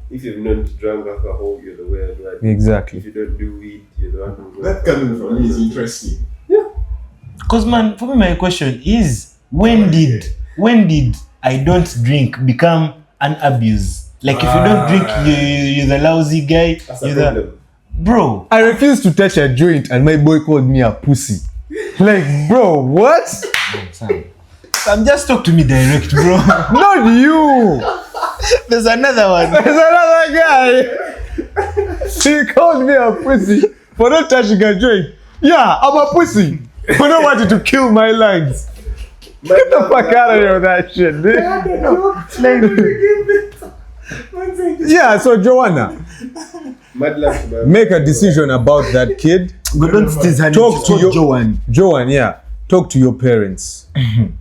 If you've known to drink alcohol, you're the weird one. Exactly. If you don't do weed, you're the one who... That coming from me is interesting. Because man, for me, my question is, when did I don't drink become an abuse? Like if you don't drink, you're the lousy guy. That's a problem. Bro. I refuse to touch a joint and my boy called me a pussy. Like, bro, what? Sam, just talk to me direct, bro. Not you. There's another one. There's another guy. He called me a pussy for not touching a joint. Yeah, I'm a pussy. I don't want you to kill my lungs. Get the fuck out of here with that shit, dude. Yeah, so Joanna, Mad love, man. make a decision about that kid. But don't tease her. Talk to your Joanne. yeah. Talk to your parents.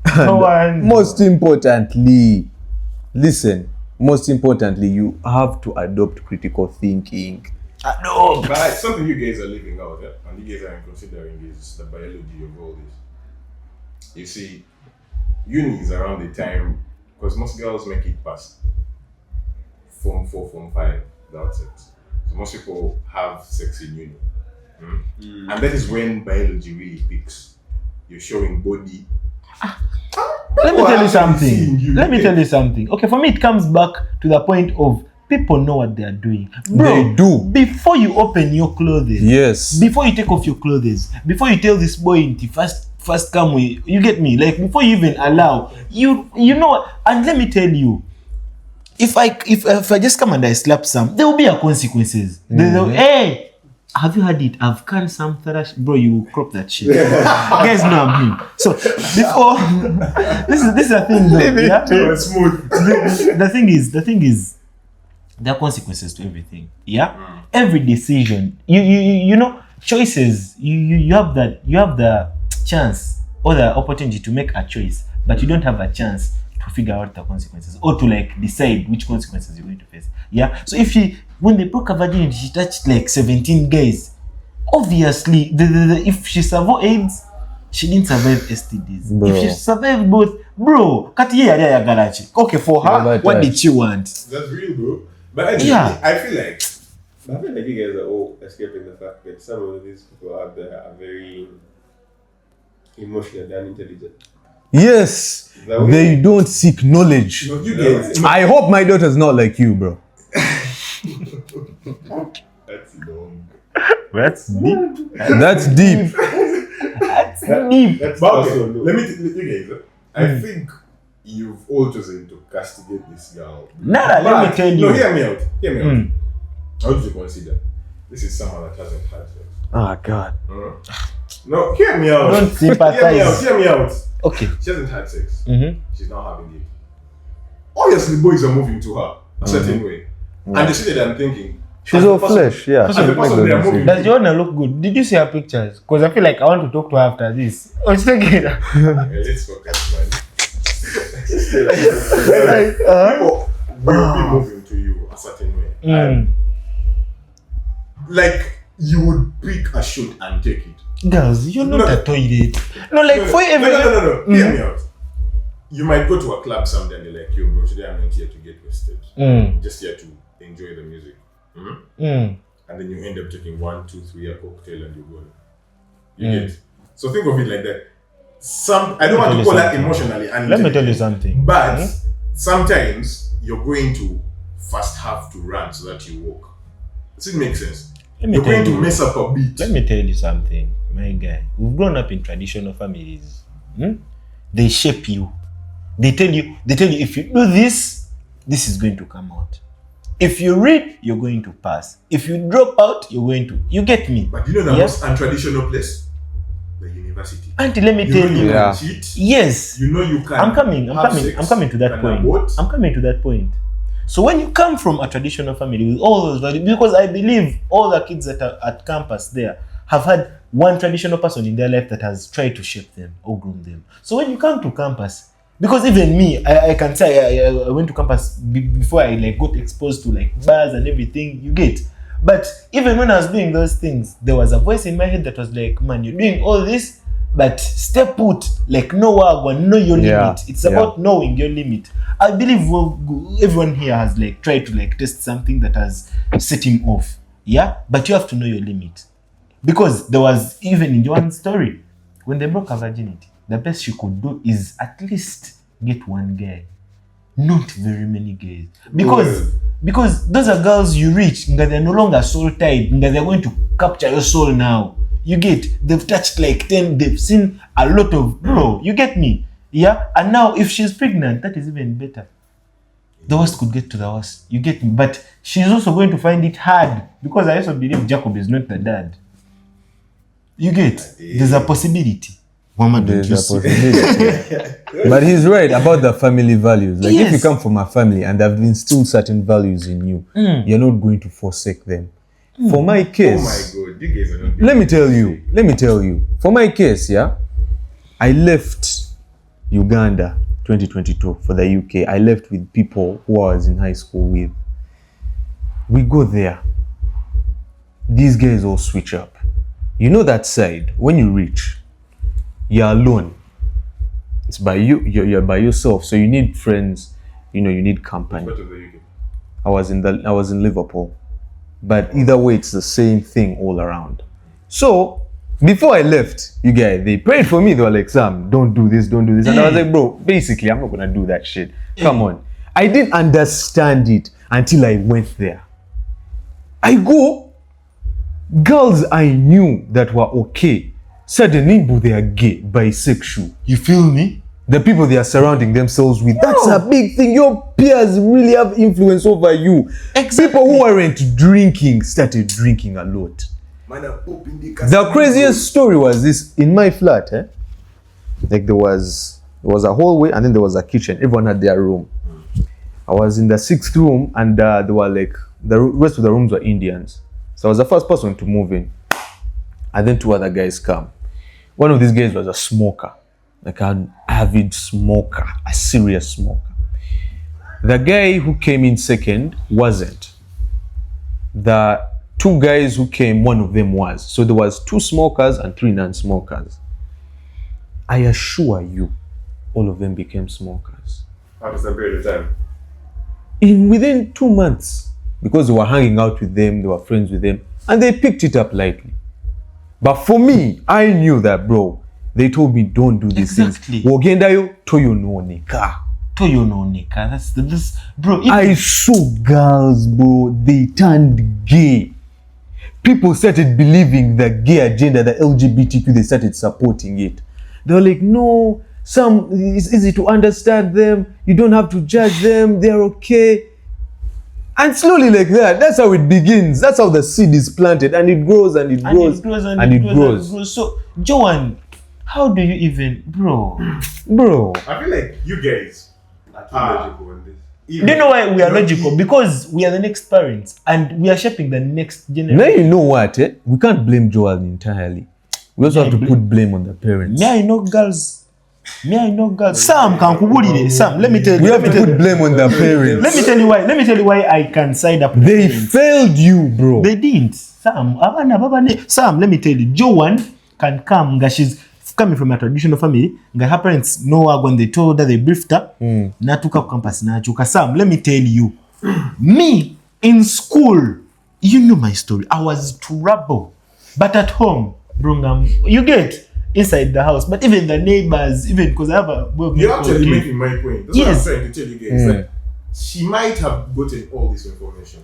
Joanne. Most importantly, listen. Most importantly, you have to adopt critical thinking. But something you guys are leaving out, yeah? And you guys aren't considering is the biology of all this. You see, uni is around the time, because most girls make it past Form 4, Form 5 without sex. So most people have sex in uni. And that is when biology really peaks. You're showing body. Let me tell you something. Okay, for me it comes back to the point of people know what they are doing. Bro, They do. Before you open your clothes, Yes. before you take off your clothes, before you tell this boy into first come with, you get me? Like before you even allow, you know, and let me tell you, if I just come and I slap some, there will be a consequences. Hey, have you heard it? I've canned some thrash. Bro, you crop that shit. Guys know I'm him. So before this is a thing though. Yeah? Smooth. The thing is there are consequences to everything. Yeah? Every decision, you know, choices, you have the chance or the opportunity to make a choice, but you don't have a chance to figure out the consequences or to like decide which consequences you're going to face. Yeah. So when they broke her virginity, she touched like 17 guys. Obviously, if she survived AIDS, she didn't survive STDs. Bro. If she survived both, bro, okay, for her, what did she want? That's real, bro. But anyway, Yeah. I feel like You guys are all escaping the fact that some of these people out there are very emotional and intelligent. Yes. They don't seek knowledge. you guys. I hope my daughter's not like you, bro. That's long. That's deep. That's deep. That's But okay. also, no. Let me you guys. I think you've all chosen to castigate this girl. Let me tell you. No, hear me out. How do you consider? This is someone that hasn't had sex. Oh, God. No, hear me out. Don't sympathize. Hear me out. Okay. She hasn't had sex. Mm-hmm. She's now having it. Obviously, boys are moving to her a certain way. And they see that I'm thinking. She's all flesh, yeah. As a person, they are moving. Does Joanna look good? Did you see her pictures? Because I feel like I want to talk to her after this. Oh, it's taking it. Let's focus, man. People will be moving to you a certain way. And like you would pick a shot and take it. Girls, you're not a toilet. No, like for every. No. Hear me out. You might go to a club someday and you're like, yo, bro, today I'm not here to get wasted. Just here to enjoy the music. And then you end up taking 1, 2, 3 a cocktail and you go. You get. So think of it like that. I don't want to call that emotionally. Let me tell you something. But sometimes you're going to first have to run so that you walk. Does it make sense? You're going to mess up a beat. Let me tell you something. my guy, we've grown up in traditional families. They shape you. They tell you if you do this, this is going to come out. If you read, you're going to pass. If you drop out, you're going to. You get me? But you know the most untraditional place? The university. Auntie, let me tell you. Yeah. Cheat. Yes. You know you can. I'm coming to that point. Abort. I'm coming to that point. So when you come from a traditional family with all those values, because I believe all the kids that are at campus there have had one traditional person in their life that has tried to shape them or groom them. So when you come to campus, because even me, I can say I went to campus before I like got exposed to like bars and everything, you get. But even when I was doing those things, there was a voice in my head that was like, man, you're doing all this, but stay put, like know your limit. It's about knowing your limit. I believe everyone here has like tried to like test something that has set him off. Yeah, but you have to know your limit. Because there was even in one story, when they broke her virginity, the best she could do is at least get one guy. Not very many guys. Because those are girls you reach, they're no longer soul tied, they're going to capture your soul now. You get, they've touched like 10, they've seen a lot of, bro, you get me? Yeah? And now if she's pregnant, that is even better. The worst could get to the worst. You get me? But she's also going to find it hard because I also believe Jacob is not the dad. You get? There's a possibility. There's a possibility. But he's right about the family values. Like if you come from a family and there have been still certain values in you, you're not going to forsake them. For my case, oh my God, you guys are not. let me tell you. For my case, yeah, I left Uganda 2022 for the UK. I left with people who I was in high school with. We go there. These guys all switch up. You know that side, when you reach, you're alone. It's by you, you're by yourself. So you need friends, you need company. Part of the UK. I was in Liverpool. But either way, it's the same thing all around. So before I left, you guys, they prayed for me. They were like, Sam, don't do this. And I was like, bro, basically, I'm not gonna do that shit. Come on. I didn't understand it until I went there. I go, girls I knew that were okay, suddenly they are gay, bisexual. You feel me? The people they are surrounding themselves with, that's a big thing. Your peers really have influence over you. Exactly. People who weren't drinking started drinking a lot. The craziest story was this in my flat. Like there was a hallway and then there was a kitchen. Everyone had their room. I was in the 6th room and they were like, the rest of the rooms were Indians. So I was the first person to move in. And then 2 other guys come. One of these guys was a smoker. Like an avid smoker, a serious smoker. The guy who came in second wasn't. The 2 guys who came, one of them was. So there was 2 smokers and 3 non-smokers. I assure you, all of them became smokers. After some period of time? Within 2 months. Because they were hanging out with them, they were friends with them, and they picked it up lightly. But for me, I knew that, bro. They told me don't do these things. Wogendayo toyo no neka. That's this, bro. I saw girls, bro. They turned gay. People started believing the gay agenda, the LGBTQ. They started supporting it. They were like, no, it's easy to understand them. You don't have to judge them. They're okay. And slowly like that, that's how it begins. That's how the seed is planted, and it grows and it grows and it grows. So, Joan, how do you even, bro? I feel like you guys are too logical on this. Do you know why we are logical? Because we are the next parents and we are shaping the next generation. Now you know what? We can't blame Joel entirely. We also have to put blame on the parents. Me, I know girls. Sam, let me tell you. We have to put blame on the parents. Let me tell you why I can side up. They failed you, bro. They didn't. Sam, let me tell you. Joan can come. She's coming from a traditional family. Her parents know her when they told her, they briefed her. Natuka campus nachuka. Sam, let me tell you. Me in school, you know my story. I was trouble, but at home, bro, you get. Inside the house, but even the neighbors, even because I have a... You're actually making my point. That's what I'm trying to tell you guys. Like, she might have gotten all this information,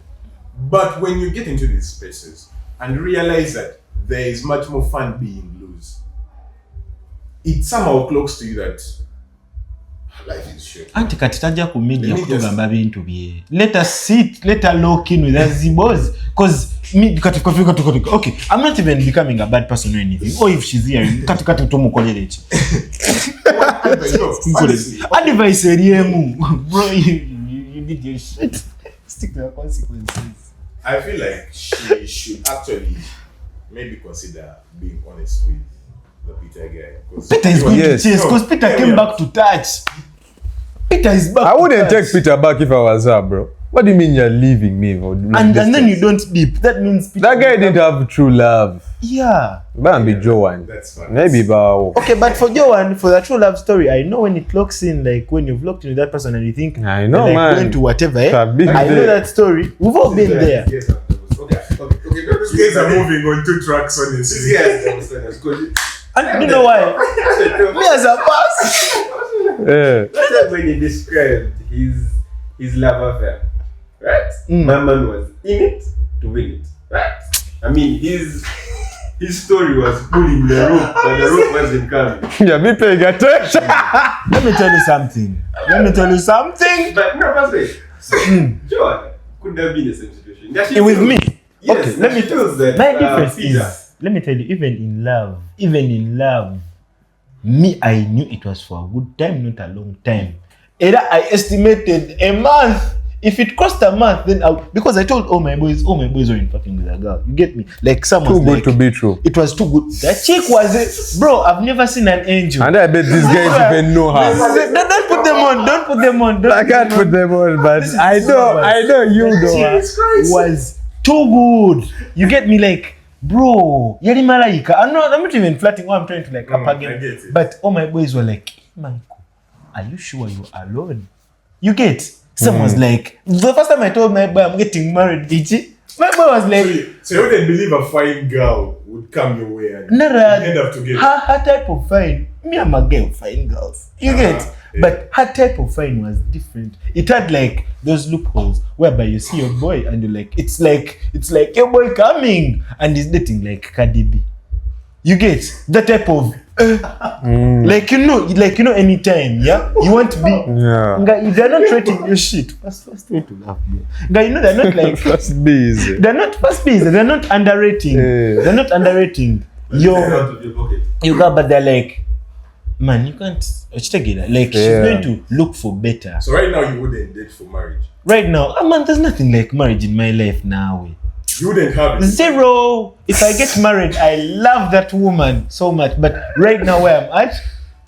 but when you get into these spaces and realize that there is much more fun being it somehow clocks to you that life is short. Anti katitajja ku media kutugamba bintu bye. Let us sit, let her lock in with us boys. Because me okay, I'm not even becoming a bad person or anything. Or if she's here, kati tumukolere. Advice bro, you did your shit. Stick to the consequences. I feel like she should actually maybe consider being honest with the Peter guy. Peter is going to chase because Peter came back to touch. Peter is back. I wouldn't take Peter back if I was her, bro. What do you mean you're leaving me? And then you don't deep. That means Peter that guy didn't have true love. Yeah. But be Joanne. That's fine. Maybe Bao. Okay, but for Joanne, for the true love story, I know when it locks in, like when you've locked in with that person and you think I know, like, man. going to whatever. I know that story. We've all been there. Yes, okay. These guys are moving on 2 tracks on this. These guys. And you know why? Me as a boss. Yeah. That's like when he described his love affair, right? My man was in it to win it, right? I mean, his story was pulling the rope, but the rope wasn't coming. Yeah, me paying attention. Let me tell you something. But no, first wait. So, John could have been in the same situation. With me. Yes, Okay, let me tell that. My difference Peter. is, let me tell you, even in love, me, I knew it was for a good time, not a long time. Either I estimated a month. If it cost a month, then because I told all my boys weren't fucking with a girl. You get me? Like someone's Too good like, to be true. it was too good. That chick was bro, I've never seen an angel. And I bet these guys even know her. Don't put them on. I can't put them on, but I know you know. It was too good. You get me? Like, bro, yari malaika. I'm not even flirting. What I'm trying to like up I again. get it. But all my boys were like, Michael, are you sure you're alone? You get? Someone's like, the first time I told my boy I'm getting married, Gigi, my boy was like, So you wouldn't believe a fine girl would come your way and Nara, you end up together. her type of fine. Me, I'm a girl, fine girls. You get? Yeah. But her type of fine was different. It had like those loopholes whereby you see your boy and you're like, it's like your boy coming and he's dating like Cardi B. You get that type of like you know anytime, yeah, you want to be Yeah. they're not rating your shit. First way to laugh, bro. Guy, you know they're not like First busy. they're not they're not underrating. Yeah. They're not underrating. You got, but they're like, man, you can't like she's going to look for better. So right now you wouldn't date for marriage. Right now, man, there's nothing like marriage in my life now. You wouldn't have it. Zero. If I get married, I love that woman so much. But right now where I'm at,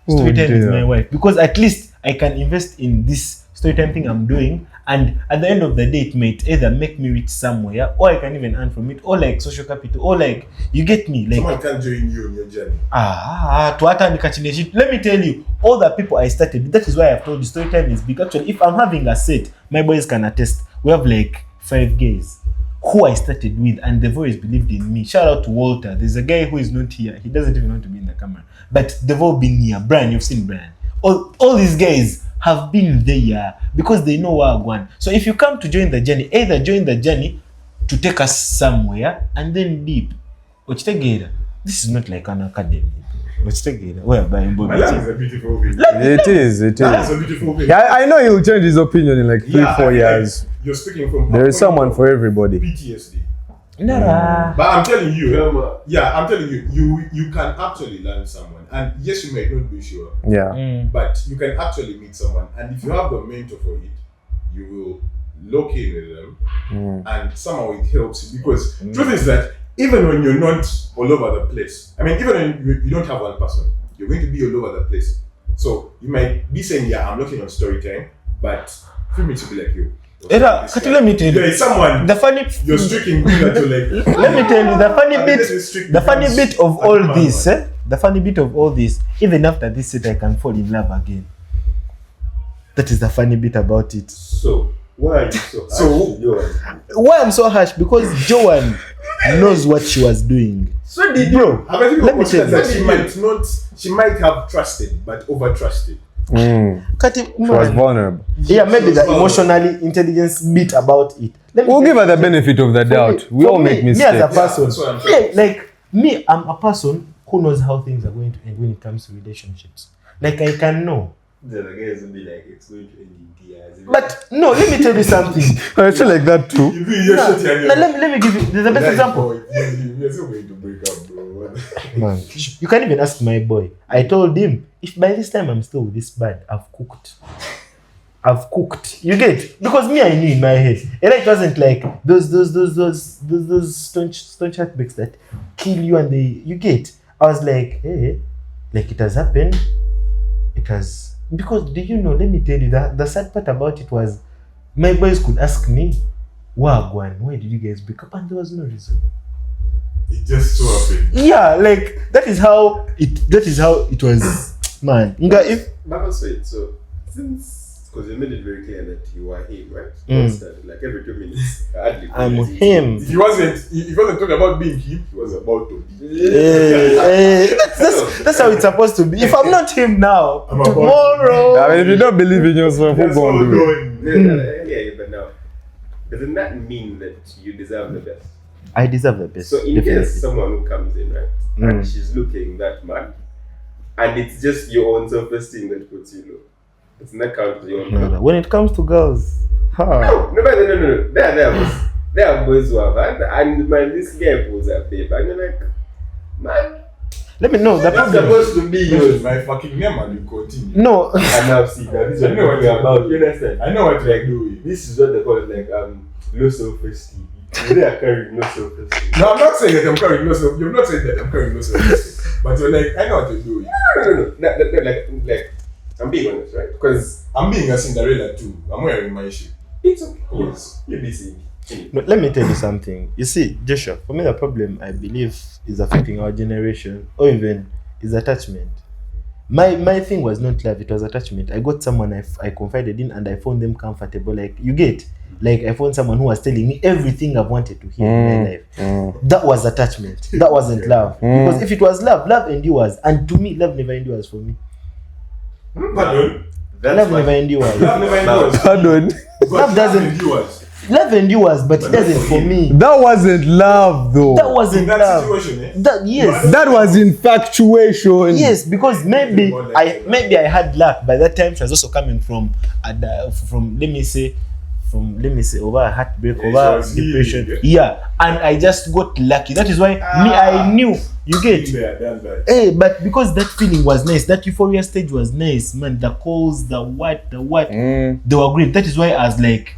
story time is my wife. Because at least I can invest in this story time thing I'm doing. And at the end of the day, it might either make me reach somewhere, or I can even earn from it, or like social capital, or like, you get me? Like, someone can join you on your journey. Let me tell you, all the people I started with, that is why I've told you story time is big. Actually, if I'm having a set, my boys can attest. We have like 5 guys who I started with, and they've always believed in me. Shout out to Walter. There's a guy who is not here. He doesn't even want to be in the camera. But they've all been here. Brian, you've seen Brian. All these guys have been there because they know where I'm going. So if you come to join the journey, either join the journey to take us somewhere and then deep. This is not like an academy. Whereby My life is a beautiful thing. It is. That's a beautiful thing. Yeah, I know he'll change his opinion in like 3-4 years. You're speaking from There is someone for everybody. PTSD. Nara. But I'm telling you, you can actually learn someone. And yes, you might not be sure, Yeah. but you can actually meet someone. And if you have the mentor for it, you will lock in with them. And somehow it helps you. Because truth is that even when you're not all over the place, I mean, even when you don't have one person, you're going to be all over the place. So you might be saying, yeah, I'm looking on story time, but feel me to be like you. Let me tell you. There is someone The funny you're streaking with to like. let me tell you the funny bit of all this, the funny bit of all this, even after this set I can fall in love again. That is the funny bit about it. So why are you so harsh? Why I'm so harsh? Because Joanne knows what she was doing. So did Bro, Let me tell you that you. she might have trusted, but over trusted. She was vulnerable. Yeah, maybe the emotionally intelligence bit about it. We'll give her the benefit of the doubt. We all make mistakes. Me as a person, that's what I'm saying. like me, I'm a person who knows how things are going to end when it comes to relationships? Like, I can know. The guys will be like, it's going to end in tears. But no, let me tell you something. I feel like that too. You feel your shit and No, let me give you the best example. You're still going to break up, bro. Man, you can't even ask my boy. I told him, if by this time I'm still with this bad, I've cooked. You get? Because me, I knew in my head. And it wasn't like those staunch heartbreaks that kill you and you get. I was like, hey, like it has happened. It has, because do you know, let me tell you that the sad part about it was my boys could ask me, Wagwan, why did you guys break up? And there was no reason. It just so happened. Yeah, like that is how it was. Man, if But also, so since because you made it very clear that you are him, right? Like every 2 minutes, I'm him. If he wasn't talking about being him, he was about to be. That's how it's supposed to be. If I'm not him now, I'm tomorrow. I mean, if you don't believe in yourself, who's That's going all to do it? going. Yeah, but now, doesn't that mean that you deserve the best? I deserve the best. So in definitely. case someone who comes in, right, and she's looking that mad, and it's just your own self-esteem that puts you low, it's not count your own. No. When it comes to girls, No. There are boys who have had, and man, this guy pulls a babe, and you're like, man, let me know. The that's problem. supposed to be This yours. is my fucking name and you continue. No. And now see that this is I know what you're about. You understand? I know what you're doing. This is what they call it, like low self-esteem. They are carrying low self-esteem. No, I'm not saying that I'm carrying no self. You're not saying that I'm carrying no self-esteem. But you're like, I know what you're doing. No. Like, I'm being honest, right? Because I'm being a Cinderella too. I'm wearing my shit. it's okay. Yes, you be seen. No, let me tell you something. You see, Joshua, for me the problem I believe is affecting our generation, or even is attachment. My thing was not love, it was attachment. I got someone I confided in and I found them comfortable. Like, you get? Like, I found someone who was telling me everything I've wanted to hear in my life. That was attachment. That wasn't love. Because if it was love endures. And to me, love never endures for me. Pardon? Love never endures. Love never endures. Pardon? Love doesn't- endures. Love endures, but it doesn't for me. That wasn't love, though. That wasn't In that love. situation, eh? Yes. That was infatuation. Yes, because maybe I had luck. By that time, she was also coming from let me say over a heartbreak, Yeah, over she was depression. healed, Yeah, and I just got lucky. That is why I knew. You get? Yeah, done that. Hey, but because that feeling was nice, that euphoria stage was nice, man. The calls, the what, they were great. That is why I was like,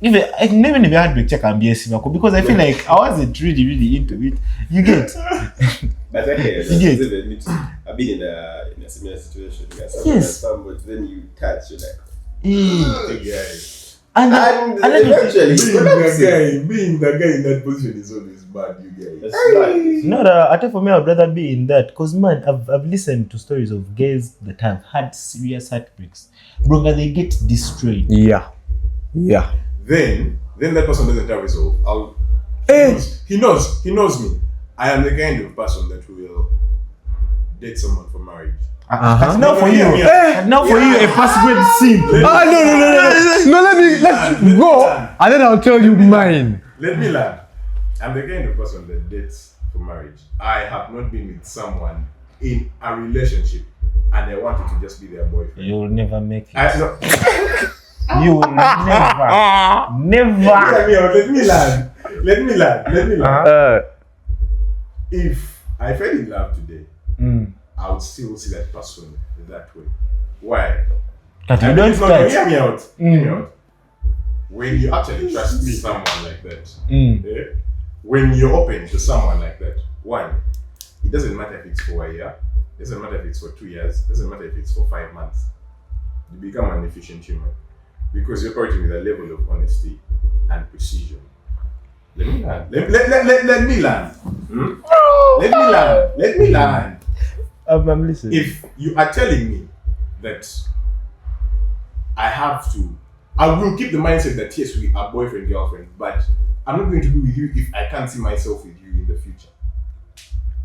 even if I had to check and be a because I feel like I wasn't really into it. You get? But okay, I've been in a similar situation. Yes. But then you touch, you're like, The guy. And let me eventually, Being the guy in that position is always bad, you guys. no, I think for me, I'd rather be in that. Because, man, I've listened to stories of guys that have had serious heartbreaks. Bro, they get destroyed. Yeah. Then that person doesn't have resolve. He knows me. I am the kind of person that will date someone for marriage. Now for you, a first grade scene. No, let me go, and then I'll tell you mine. Let me learn. I'm the kind of person that dates for marriage. I have not been with someone in a relationship and I wanted to just be their boyfriend. You'll never make it. No. You will never. Let me learn. If I fell in love today, I would still see that person that way. Why? But you don't start. Hear me out. When you actually trust someone like that, when you're open to someone like that, one, it doesn't matter if it's for a year, it doesn't matter if it's for 2 years, it doesn't matter if it's for 5 months. You become an efficient human because you're operating with a level of honesty and precision. Let me learn. Let me learn. Let me learn. I'm listening. If you are telling me that I will keep the mindset that yes, we are boyfriend, girlfriend, but I'm not going to be with you if I can't see myself with you in the future.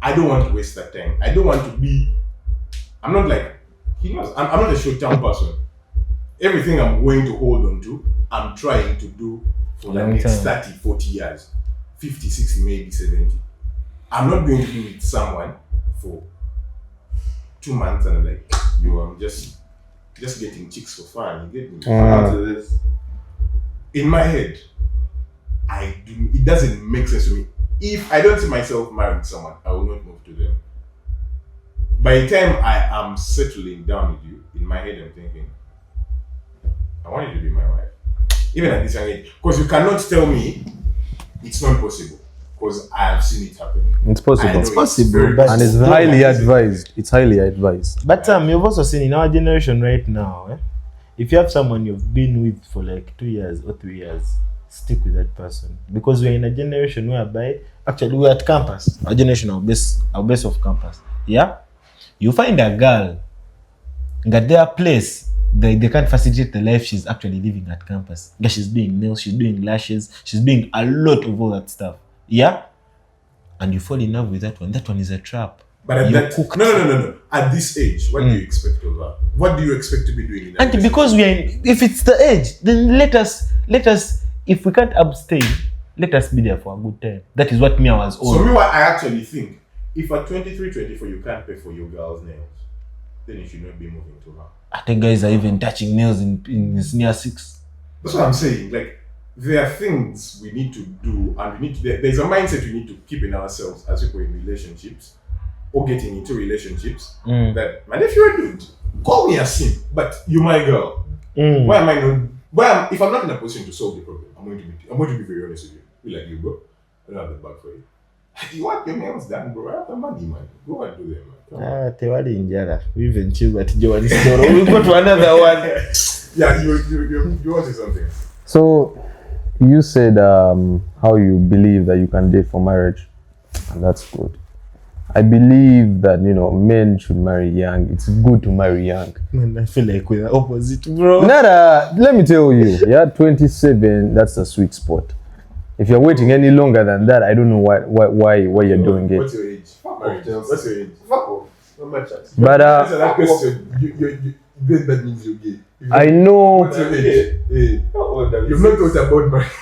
I don't want to waste that time. I don't want to be, I'm not like, he knows, I'm not a short-term person. Everything I'm going to hold on to, I'm trying to do for the next 30, 40 years, 50, 60, maybe 70. I'm not going to be with someone for 2 months, and I'm like, I'm just getting chicks for fun. You get me? After this, In my head, it doesn't make sense to me. If I don't see myself marrying someone, I will not move to them. By the time I am settling down with you, in my head I'm thinking, I want you to be my wife. Even at this young age. Because you cannot tell me it's not possible. Because I have seen it happen. It's possible. It's possible. And it's highly advised. It's highly advised. But you've also seen in our generation right now, if you have someone you've been with for like 2 years or 3 years, stick with that person. Because we're in a generation whereby, actually we're at campus. Our generation, our base of campus. Yeah? You find a girl at their place, they can't facilitate the life she's actually living at campus. Yeah, she's doing nails, she's doing lashes, she's doing a lot of all that stuff. Yeah? And you fall in love with that one. That one is a trap. But no. At this age, what do you expect of her? What do you expect to be doing in that? And because if it's the age, then let us, if we can't abstain, let us be there for a good time. That is what me I was on. So me, what I actually think, if at 23, 24 you can't pay for your girl's nails, then you should not be moving to her. I think guys are even touching nails in senior 6. That's what I'm saying. Like, there are things we need to do, and there's a mindset we need to keep in ourselves as people in relationships or getting into relationships. That, man, if you're a dude, call me a simp, but you're my girl. Why am I not? If I'm not in a position to solve the problem, I'm going to be very honest with you. Be like, you, bro, I don't have the bag for you. You want your nails done, bro? I have the money, man. Go and do them, man. Tewali injara. We even chill at Joan's store. We'll go to another one. Yeah, you want to say something. So, you said how you believe that you can date for marriage, and that's good. I believe that men should marry young. It's good to marry young. Man, I feel like we're the opposite, bro. Nada, let me tell you, 27. That's the sweet spot. If you're waiting any longer than that, I don't know why you're doing it. What's your age? What's your age? Fuck off. Not much chance. But answer that question. That means you're gay. I know. What's your age? You've not thought about marriage.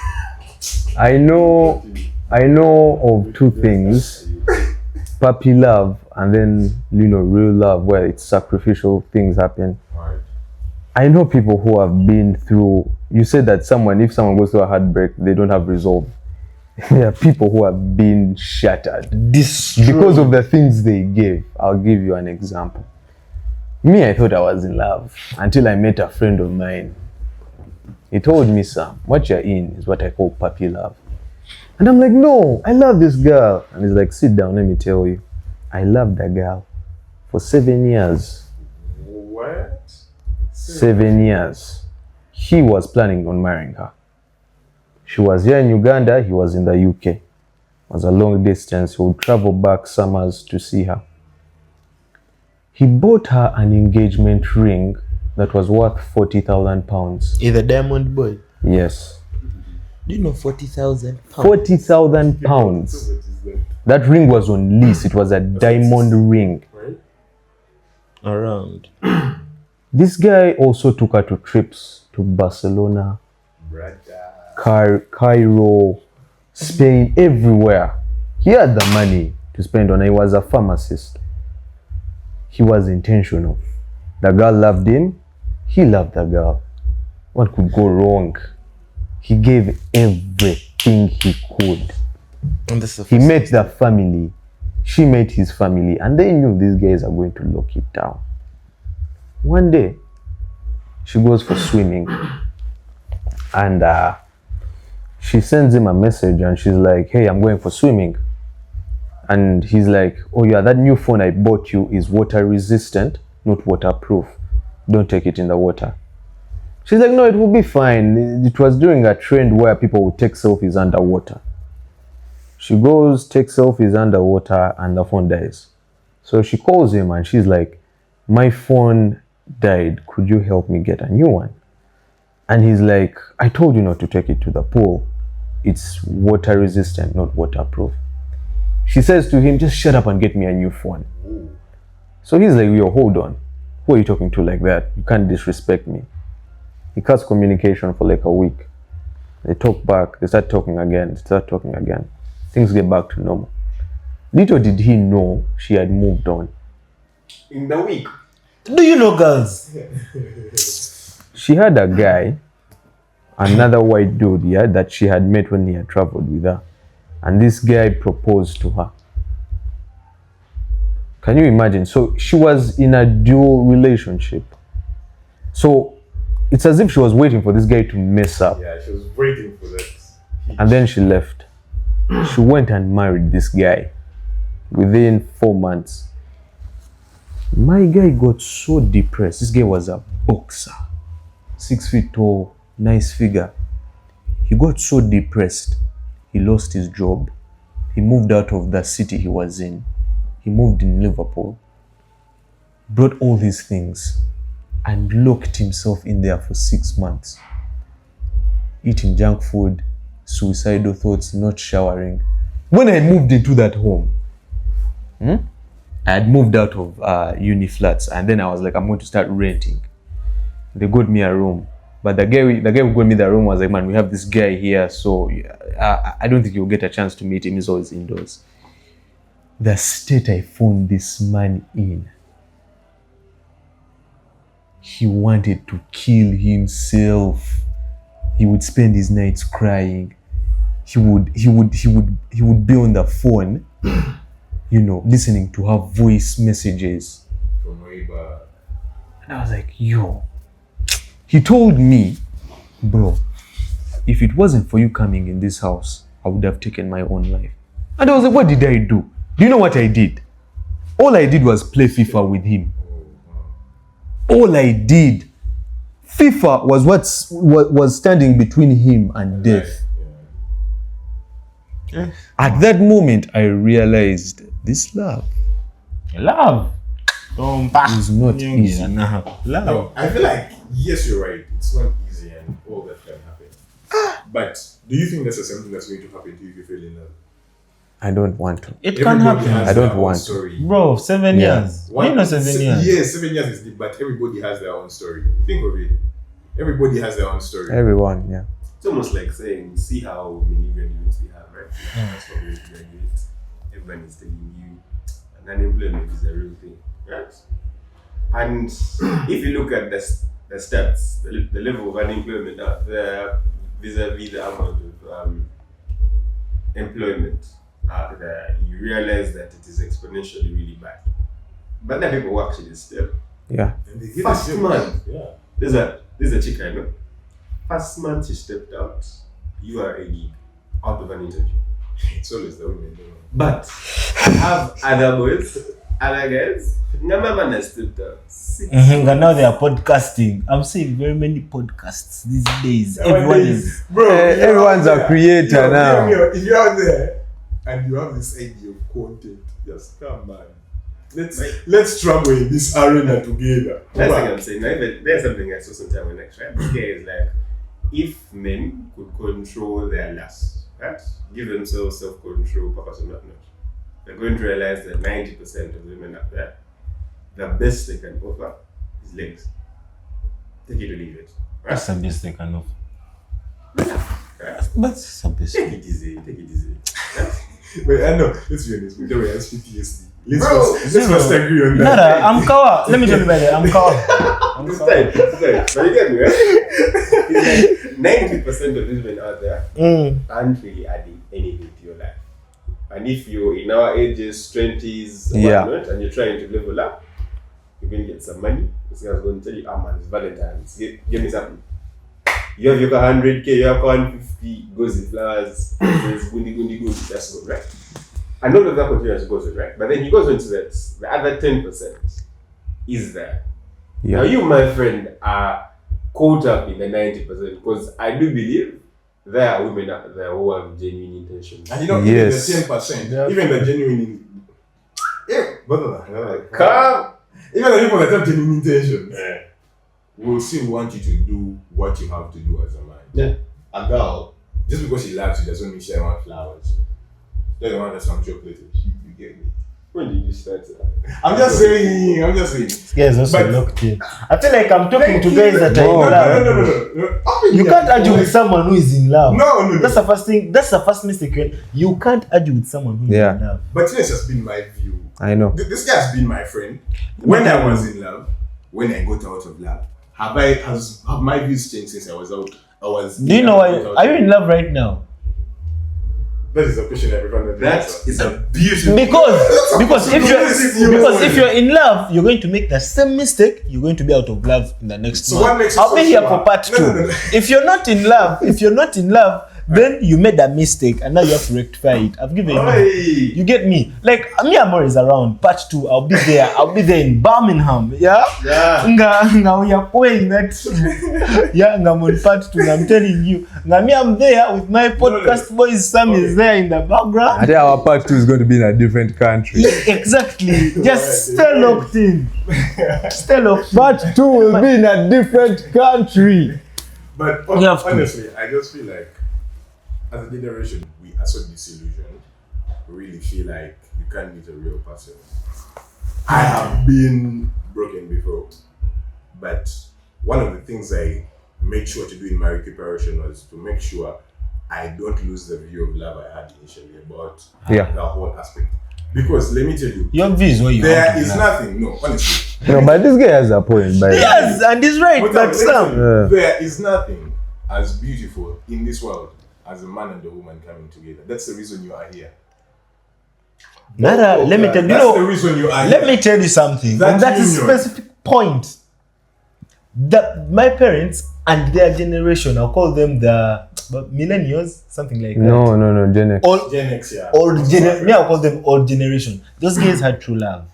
I know of two things: puppy love and then real love, where it's sacrificial things happen. Right. I know people who have been through. You said that if someone goes through a heartbreak, they don't have resolve. There are people who have been shattered because of the things they gave. I'll give you an example. Me, I thought I was in love until I met a friend of mine. He told me, Sam, what you're in is what I call puppy love. And I'm like, no, I love this girl. And he's like, sit down, let me tell you. I loved that girl for 7 years. What? 7 years. He was planning on marrying her. She was here in Uganda, he was in the UK. It was a long distance. He would travel back summers to see her. He bought her an engagement ring that was worth £40,000. Is the diamond boy? Yes. Do you know 40,000 pounds? £40,000. That ring was on lease. It was a diamond ring. Right? Around. This guy also took her to trips to Barcelona, Cairo, Spain, everywhere. He had the money to spend on her. He was a pharmacist. He was intentional. The girl loved him. He loved the girl. What could go wrong? He gave everything he could. And this is He met the family. She met his family. And they knew these guys are going to lock it down. One day, she goes for swimming. And she sends him a message and she's like, hey, I'm going for swimming. And he's like, oh yeah, that new phone I bought you is water resistant, not waterproof. Don't take it in the water. She's like, no, it will be fine. It was during a trend where people would take selfies underwater. She goes, takes selfies underwater, and the phone dies. So she calls him and she's like, my phone died. Could you help me get a new one? And he's like, I told you not to take it to the pool. It's water resistant, not waterproof. She says to him, just shut up and get me a new phone. So he's like, yo, hold on. Who are you talking to like that? You can't disrespect me. He cuts communication for like a week. They talk back, they start talking again, Things get back to normal. Little did he know she had moved on. In the week. Do you know girls? She had a guy, another white dude, yeah, that she had met when he had traveled with her. And this guy proposed to her. Can you imagine? So she was in a dual relationship. So it's as if she was waiting for this guy to mess up. Yeah, she was waiting for that. And then she left. She went and married this guy within 4 months. My guy got so depressed. This guy was a boxer, 6 feet tall, nice figure. He got so depressed, he lost his job. He moved out of the city he was in. He moved in Liverpool, brought all these things, and locked himself in there for 6 months. Eating junk food, suicidal thoughts, not showering. When I moved into that home, I had moved out of uni flats, and then I was like, I'm going to start renting. They got me a room, but the guy who got me the room was like, man, we have this guy here, so I don't think you'll get a chance to meet him. He's always indoors. The state I found this man in, he wanted to kill himself. He would spend his nights crying. He would be on the phone, listening to her voice messages. From way back. And I was like, yo. He told me, bro, if it wasn't for you coming in this house, I would have taken my own life. And I was like, what did I do? Do you know what I did? All I did was play FIFA with him. All I did. FIFA was what was standing between him and death. Yeah. At that moment, I realized this love Love. is not easy. Love. No, I feel like, yes, you're right. It's not easy and all that can happen. But do you think that's something that's going to happen to you if you fall in love? I don't want to. It can Everybody happen. has I don't their own want to. story. Bro, 7 Yeah. years. Why not 7 years? Yeah, 7 years is deep, but everybody has their own story. Think of it. Everybody has their own story. Everyone, yeah. It's almost like saying, see how many graduates we have, right? That's what we graduate. Everyone is telling you, and unemployment is a real thing, right? And if you look at the stats, the level of unemployment out there vis-a-vis the amount of employment out there, you realize that it is exponentially really bad. But then people who actually step. Yeah. And they get First the month. Yeah. There's a chick I know. First month she stepped out, you are a gig out of an interview. It's always the women, don't know. But I have other boys, other guys. Ngama has stepped out. And now they are podcasting. I'm seeing very many podcasts these days. Everyone is. Bro, everyone's a creator now. If you're out there and you have this idea of content, just come man. Let's struggle in this arena together. That's what I'm saying. Now, there's something I saw sometime when I tried. This guy is like, if men could control their lust, right? Give themselves self-control, purpose or not, they're going to realize that 90% of women up there, the best they can offer is legs. Take it or leave it. Right? That's the best they can offer. Right? But it's the best. Take it easy. Right? But I know, let's be honest, Mutaawe has PTSD. Let's Bro, first agree on that. Nada, I'm Kawa. Let me tell you about it. I'm Kawa. It's time. But you get me, right? It's like 90% of these men out there aren't really adding anything to your life. And if you're in our ages, 20s, Yeah. whatnot, and you're trying to level up, you're going to get some money. This guy's going to tell you, man, it's Valentine's. Give me something. You have your 100K, you have 150, goes in flowers, says gundi goes, that's good, right? And all of that continues goes in, right? But then he goes into that, the other 10% is there. Yeah. Now you, my friend, are caught up in the 90% because I do believe there are women out there who have genuine intentions. And you know, Yes. even the 10%, even the genuine, Come! even the people that have genuine intentions, will still want you to do what you have to do as a man. Yeah. A girl, just because she loves you doesn't mean she doesn't want flowers. Doesn't want some chocolate. You get me? When did you start? I'm just saying. This guy is also But- locked in. I feel like I'm talking to Thank guys you. that are in No, love. No. How can You can't argue with like- someone who is in love. No. That's the first thing. That's the first mistake. You can't argue with someone who is Yeah. in love. But this has been my view. I know. This guy has been my friend. When I was in love, when I got out of love, have my views changed since I was out? Do you know why? Are you in love right now? That is a question everyone. That is a beautiful. Because if you're in love, you're going to make the same mistake. You're going to be out of love in the next So month. what makes you I'll so be here sure? for part No, 2. no. If you're not in love, then you made a mistake and now you have to rectify it. I've given you. Hey. You get me? Like me, I'm always around. Part 2, I'll be there. I'll be there in Birmingham. Yeah. Nga we are playing that. Yeah. Nga on part 2. I'm telling you. Nga me, I'm there with my podcast boys. Sam is there in the background. I think our part 2 is going to be in a different country. Yeah, exactly. Just stay locked in. Stay locked in. Part 2 will be in a different country. But You have to. honestly, I just feel like as a generation, we are so disillusioned. We really feel like you can't meet a real person. I have been broken before, but one of the things I made sure to do in my recuperation was to make sure I don't lose the view of love I had initially about Yeah. the whole aspect. Because let me tell you, Your view is what you there want to is love. nothing. No, honestly. No, but this guy has a point. By the way. Yes, and he's right. But But let me tell Sam, you, there is nothing as beautiful in this world as a man and a woman coming together. That's the reason you are here. Nara, let me tell you. That's the reason you are Let here. me tell you something. That On that union. specific point, that my parents and their generation, I'll call them the millennials, something like that. No, Gen X. Old, Gen X, yeah. me, I'll call them old generation. Those guys had true love.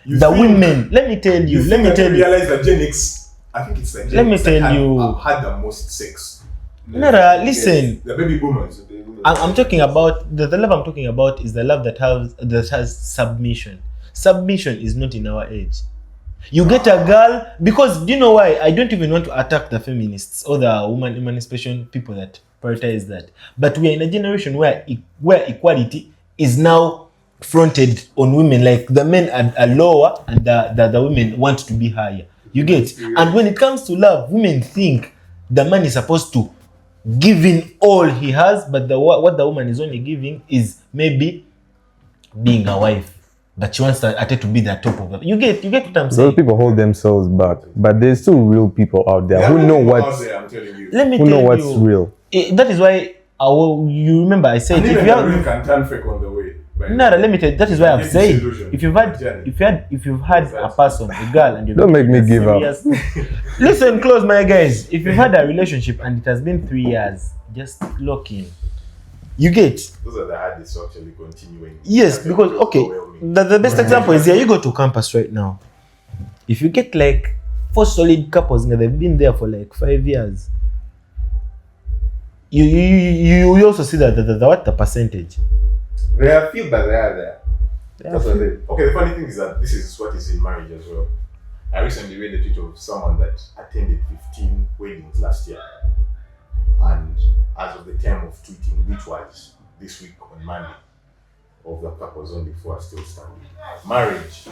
You The think- women, let me tell you, realize that Gen X, I think it's like Gen Let me X that tell you. had the most sex. Nara, listen. The baby boomers. I'm talking about the love I'm talking about is the love that has submission. Submission is not in our age. You get a girl because do you know why? I don't even want to attack the feminists or the woman emancipation people that prioritize that. But we are in a generation where equality is now fronted on women. Like the men are lower and the women want to be higher. You get? And when it comes to love, women think the man is supposed to giving all he has, but what the woman is only giving is maybe being a wife. But she wants to be the top of it. You get what I'm Those saying? people hold themselves back, but there's still real people out there who know what's I'm telling you. Let me who know tell what's you. real. That is why you remember I said And if even you the ring have can turn fake on the way. by the no, way. let me tell you, that is why I've It's said disillusion. if you've had a Exactly. person, a girl, and you've Don't make me been give up. serious- Listen close, my guys. If you've had a relationship and it has been 3 years, just lock in. You get? Those are the hardest to actually continuing. Yes, because okay, the best example is here. You go to campus right now. If you get like 4 solid couples and they've been there for like 5 years, you also see that the percentage. There are few, but they are there. That's what it is. Okay, the funny thing is that this is what is in marriage as well. I recently read a tweet of someone that attended 15 weddings last year. And as of the time of tweeting, which was this week on Monday, of the couples, only 4 are still standing. Marriage,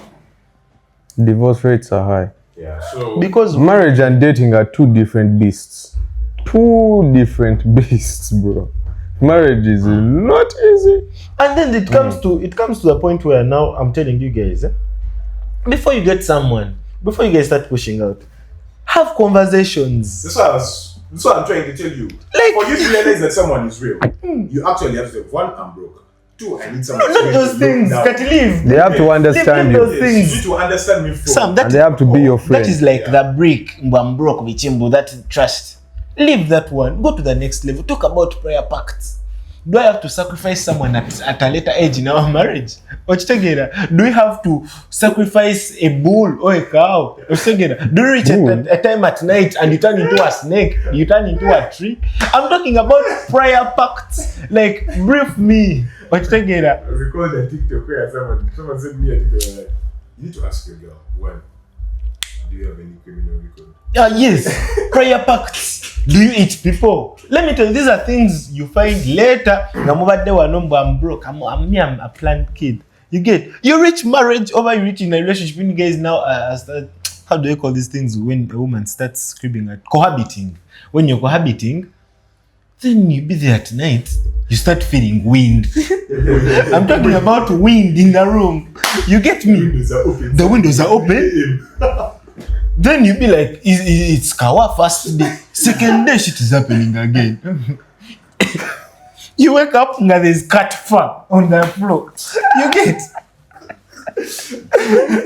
Divorce rates are high. yeah, so Because Marriage and dating are two different beasts. Two different beasts, bro. Marriage is not easy. and then it comes to the point where now I'm telling you guys, before you get someone, before you guys start pushing out, have conversations. that's what I'm trying to tell you. Like- For you to realize that someone is real, you actually have to say, 1, I'm broke. 2, I need someone Not to those look things. down. Can't leave. They have to understand Leave those you. things. You need to understand me fully. Sam, that And they have to be your that friend. is like Yeah. the brick, mbambroke, bichimbo, that trust. Leave that one. Go to the next level. Talk about prayer pacts. Do I have to sacrifice someone at a later age in our marriage? Do we have to sacrifice a bull or a cow? Do you reach a time at night and you turn into a snake? You turn into a tree? I'm talking about prayer pacts. Like, brief me. I recall the TikTok where someone sent me a TikTok like, you need to ask your girl, 1, do you have any criminal record? Yes, prayer pacts. Do you eat people? Let me tell you, these are things you find later. I'm broke. I'm a planned kid. You get, you reach marriage over you reach in a relationship. When you guys now start, how do you call these things when a woman starts screaming at cohabiting? When you're cohabiting, then you be there at night, you start feeling wind. I'm talking about wind in the room. You get me? The windows are open. Then you be like, it's Kawa first day. Second day, shit is happening again. You wake up and there's cat fur on the floor. You get?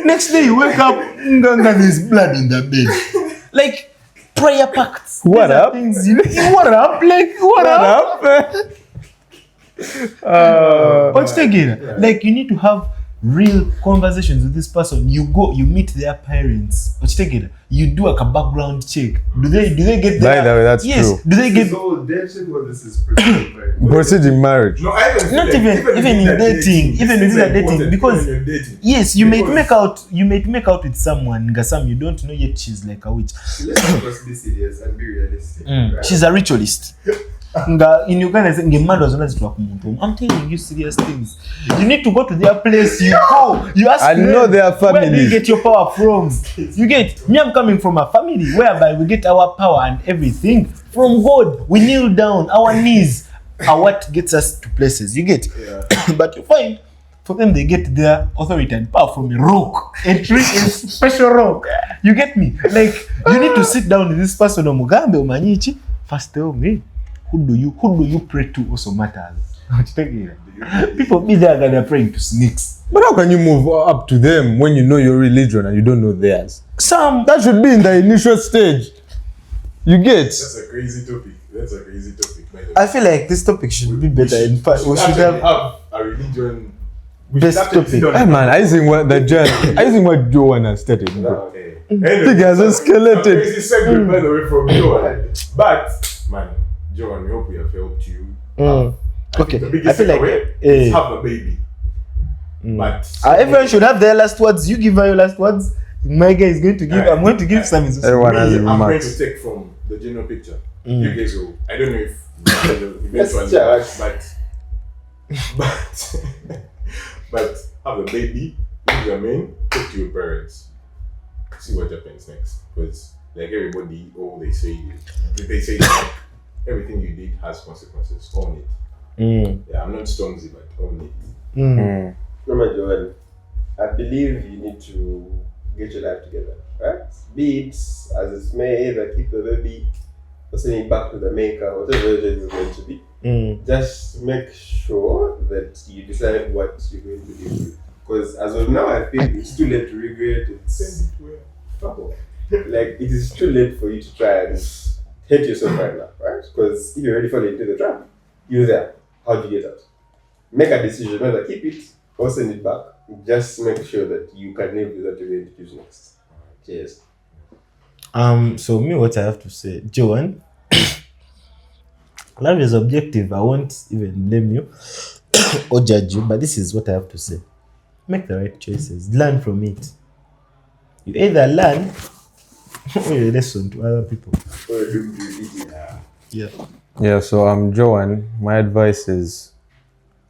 Next day you wake up and there's blood in the bed. Like prayer pacts. What up? Things, you know, what up? Like what up? What's together? Yeah. Like you need to have real conversations with this person. You go, you meet their parents. What's together? You do like a background check. Do they get their? By the way, that's true. Do they get? So this is proceeding marriage? No, I haven't. Not even in dating. Even within dating, because yes, you might make out with someone, Gasam, you don't know yet she's like a witch. Let's be serious and be realistic. Right? She's a ritualist. In Uganda, I'm telling you serious things. You need to go to their place. You go. You ask. I know their family. Where do you get your power from? You get me. I'm coming from a family whereby we get our power and everything from God. We kneel down. Our knees are what gets us to places. You get. Yeah. But you find for them they get their authority and power from a rock, a tree, a special rock. You get me? Like you need to sit down with this person. Mugambe Umanyichi. First tell me. Who do you pray to also matters. People be there and they're praying to snakes. But how can you move up to them when you know your religion and you don't know theirs? That should be in the initial stage. You get? That's a crazy topic. By the way. I feel like this topic should be better. In fact, we should have a religion. Best topic. Hey man, I think what Joanna started. Okay. Anyway, has escalated. Crazy segment, by the way, from Joanna. But man, Joanna, we hope we have helped you. Okay. The biggest takeaway is have a baby. But everyone should have their last words. You give her your last words. My guy is going to give. I'm going to give some. Everyone has a I'm going remarks. to take from the general picture. You guys will. I don't know if eventually, but have a baby. Leave your man. Talk to your parents. See what happens next. Because like everybody, they say that everything you did has consequences. Own it. Yeah, I'm not Stormzy, but own it. Remember, Joel, I believe you need to get your life together, right? Be it as it may, either keep the baby or send it back to the maker, whatever it is going to be. Just make sure that you decide what you're going to do. Because as of now, I feel it's too late to regret it. Send it to her. Fuck off. Like, it is too late for you to try and hate yourself right now, right? Because if you're already falling into the trap, you're there. How do you get out? Make a decision, whether keep it or send it back. Just make sure that you can live with that you're going to choose next. Cheers. So me, what I have to say, Joanne, love is objective. I won't even blame you or judge you, but this is what I have to say. Make the right choices. Learn from it. You either learn or you listen to other people. Yeah, so I'm Joanne. My advice is,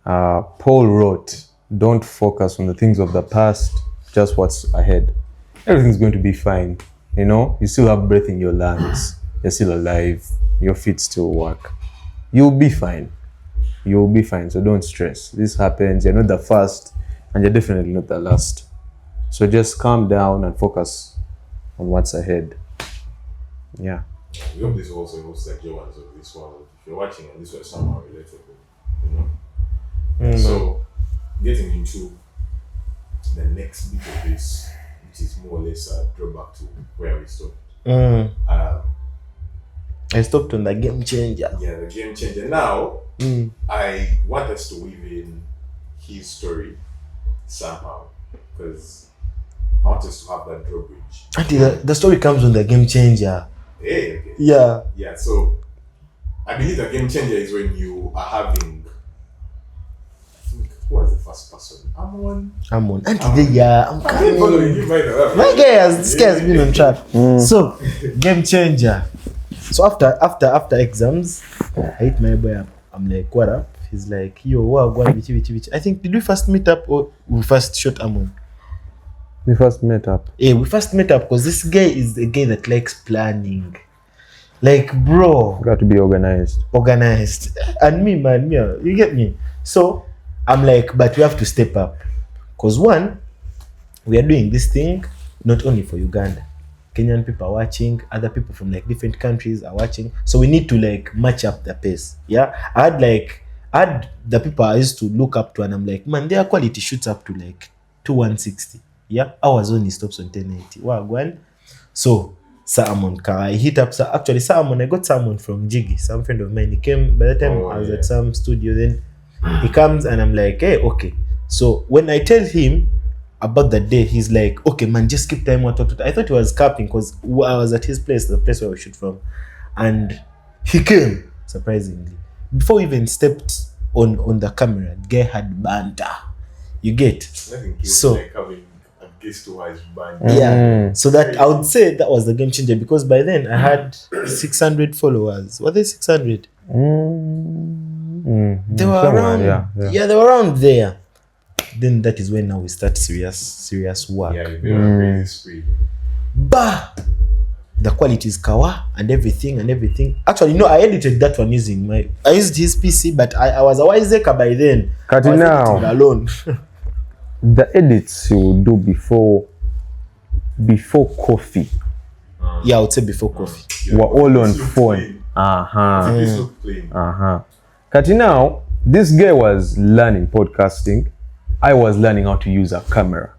Paul wrote, don't focus on the things of the past, just what's ahead. Everything's going to be fine. You know, you still have breath in your lungs. You're still alive. Your feet still work. You'll be fine. You'll be fine, so don't stress. This happens. You're not the first, and you're definitely not the last. So just calm down and focus on what's ahead. Yeah. We hope this also helps like Joanne's of this one. If you're watching and this was somehow relatable, you know. So getting into the next bit of this, which is more or less a throwback to where we stopped. I stopped on the game changer. Yeah, the game changer. Now, I want us to weave in his story somehow, because I want us to have that drawbridge. Auntie, the story comes on the game changer. Hey, okay. Yeah. Yeah, so I believe the game changer is when you are having, I think, who was the first person? Amon. Auntie, I'm coming. Following you, My guy this guy has been on track. So, game changer. So after exams, I hit my boy up. I'm like, what up? He's like, yo, wow, go on, which. I think, did we first meet up or we first shot Amon? We first met up. Yeah, we first met up because this guy is the guy that likes planning. Like, bro. Got to be organized. And me, man, you get me? So, I'm like, but we have to step up. Because one, we are doing this thing not only for Uganda. Kenyan people are watching, other people from like different countries are watching. So we need to like match up the pace. Yeah. I had the people I used to look up to, and I'm like, man, their quality shoots up to like 2160. Yeah. Ours only stops on 1080. Wow, go on. So Salmon, I hit up Salmon. I got Salmon from Jiggy, some friend of mine. He came by the time I was at some studio. Then he comes and I'm like, hey, okay. So when I tell him about the day, he's like, okay, man, just keep time. I thought he was capping because I was at his place, the place where we shoot from, and he came surprisingly. Before we even stepped on the camera, the guy had banter. You get so. Like having a guest-wise banter. Yeah, so that I would say that was the game changer because by then I had 600 followers. Were they 600? They were around. Yeah, they were around there. Then that is when now we start serious work. Yeah, you've been on a crazy spree. Bah! The quality is kawa and everything. Actually, no, I edited that one using I used his PC, but I was a wiseacre by then. Cut it now. Alone. The edits you would do before coffee. Yeah, I would say before coffee. We're all on phone. Kati now, this guy was learning podcasting. I was learning how to use a camera.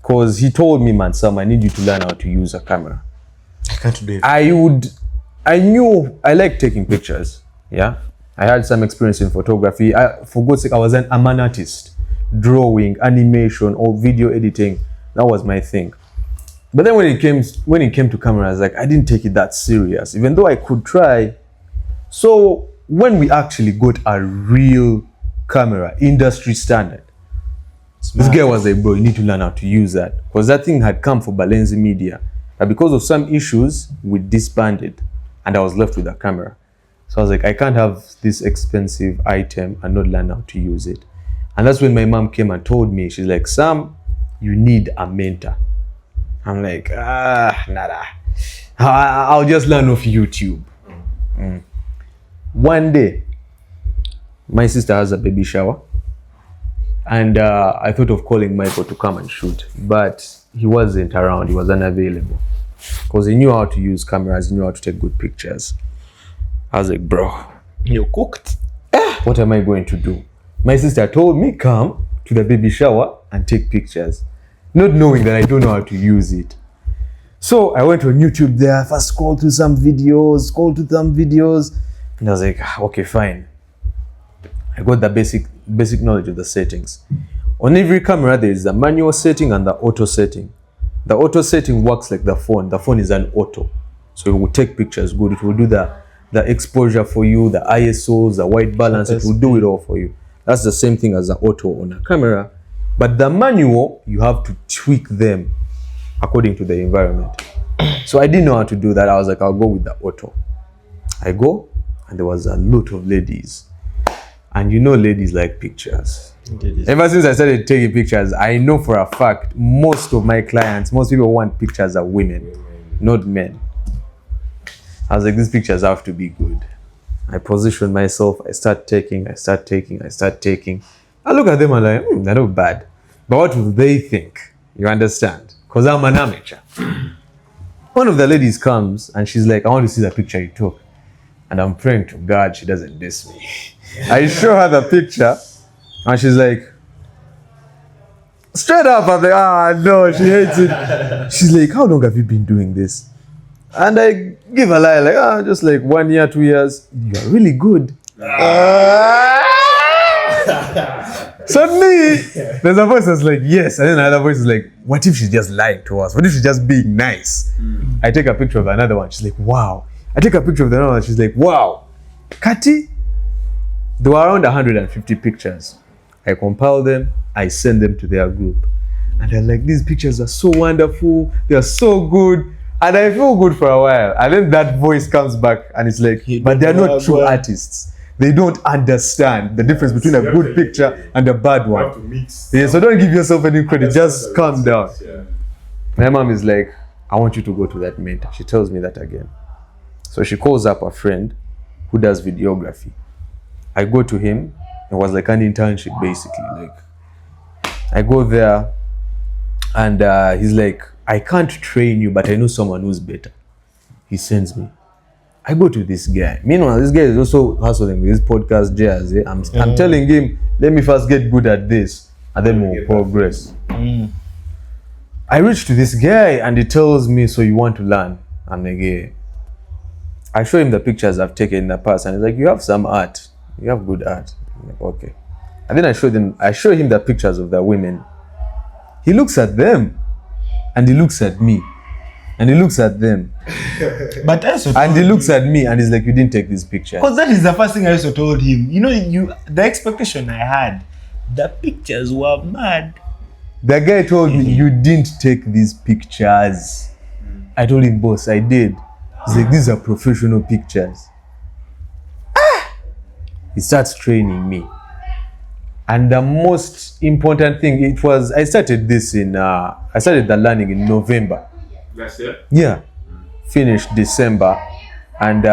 Because he told me, man, Sam, I need you to learn how to use a camera. I can't do it. I knew I like taking pictures. Yeah. I had some experience in photography. For God's sake, I'm an artist. Drawing, animation, or video editing. That was my thing. But then when it came to cameras, like I didn't take it that serious, even though I could try. So when we actually got a real camera, industry standard, this guy was like, bro, you need to learn how to use that. Because that thing had come for Balenzi Media. But because of some issues, we disbanded. And I was left with a camera. So I was like, I can't have this expensive item and not learn how to use it. And that's when my mom came and told me, she's like, Sam, you need a mentor. I'm like, nada. I'll just learn off YouTube. One day, my sister has a baby shower. And I thought of calling Michael to come and shoot, but he wasn't around. He was unavailable because he knew how to use cameras. He knew how to take good pictures. I was like, bro, you cooked. What am I going to do? My sister told me, come to the baby shower and take pictures, not knowing that I don't know how to use it. So I went on YouTube there, first scrolled through some videos, and I was like, okay, fine. I got the basic knowledge of the settings. On every camera, there is the manual setting and the auto setting. The auto setting works like the phone. The phone is an auto. So it will take pictures good. It will do the exposure for you, the ISOs, the white balance. It will do it all for you. That's the same thing as the auto on a camera. But the manual, you have to tweak them according to the environment. So I didn't know how to do that. I was like, I'll go with the auto. I go, and there was a lot of ladies. And you know ladies like pictures. Ever since I started taking pictures, I know for a fact most of my clients, most people want pictures of women, not men. I was like, these pictures have to be good. I position myself, I start taking. I look at them and I'm like, they're not bad. But what will they think? You understand? Because I'm an amateur. One of the ladies comes and she's like, I want to see the picture you took. And I'm praying to God she doesn't diss me. I show her the picture and she's like, straight up, I'm like, no, she hates it. She's like, how long have you been doing this? And I give a lie, like, just like 1 year, 2 years. You're really good. Suddenly, there's a voice that's like, yes. And then another voice is like, what if she's just lying to us? What if she's just being nice? I take a picture of another one. She's like, wow. I take a picture of the other one. She's like, wow. Kati, there were around 150 pictures. I compile them. I send them to their group. And they're like, these pictures are so wonderful. They're so good. And I feel good for a while. And then that voice comes back and it's like, but they're not true artists. they don't understand the difference between a good picture and a bad You have one. to mix. Yeah, so don't give yourself any credit. Just calm down. Yeah. My mom is like, I want you to go to that meet. She tells me that again. So she calls up a friend who does videography. I go to him. It was like an internship, basically. Like, I go there, and he's like, I can't train you, but I know someone who's better. He sends me. I go to this guy. Meanwhile, this guy is also hustling with his podcast jazz. I'm telling him, let me first get good at this, and then we'll progress. I reach to this guy, and he tells me, so you want to learn? I'm like, yeah. I show him the pictures I've taken in the past, and he's like, you have some art. You have good art. I'm like, okay. And then I show him the pictures of the women. He looks at them, and he looks at me, and he looks at them, But I also and he looks at me, and he's like, you didn't take these pictures. because that is the first thing I also told him. You know, the expectation I had, the pictures were mad. The guy told me, you didn't take these pictures. I told him, boss, I did. He's like, these are professional pictures. He starts training me. And the most important thing, I started the learning in November. Last year? Yeah. Finished December. And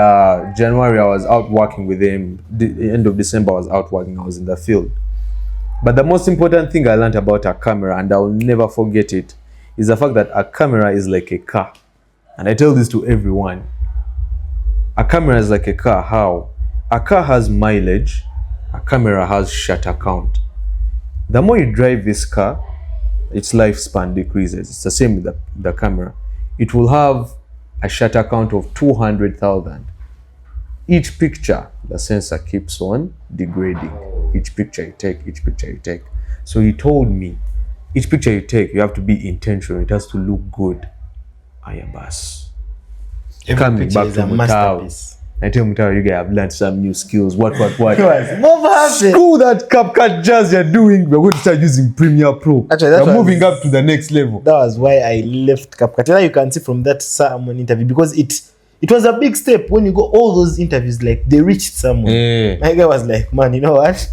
January, I was out working with him. The end of December, I was out working. I was in the field. But the most important thing I learned about a camera, and I'll never forget it, is the fact that a camera is like a car. And I tell this to everyone. A camera is like a car. How? A car has mileage. A camera has shutter count. The more you drive this car, its lifespan decreases. It's the same with the camera. It will have a shutter count of 200,000. Each picture, the sensor keeps on degrading. Each picture you take. So he told me, each picture you take, you have to be intentional. It has to look good. Ayabas. Coming back to Mutaawe. I tell Mutaawe, you guys have learned some new skills. What? What happened? Screw that CapCut jazz you're doing. We're going to start using Premiere Pro. Actually, we're moving up to the next level. That was why I left CapCut. Now you can see from that someone interview, because it was a big step when you go all those interviews, like they reached someone. Yeah. My guy was like, man, you know what?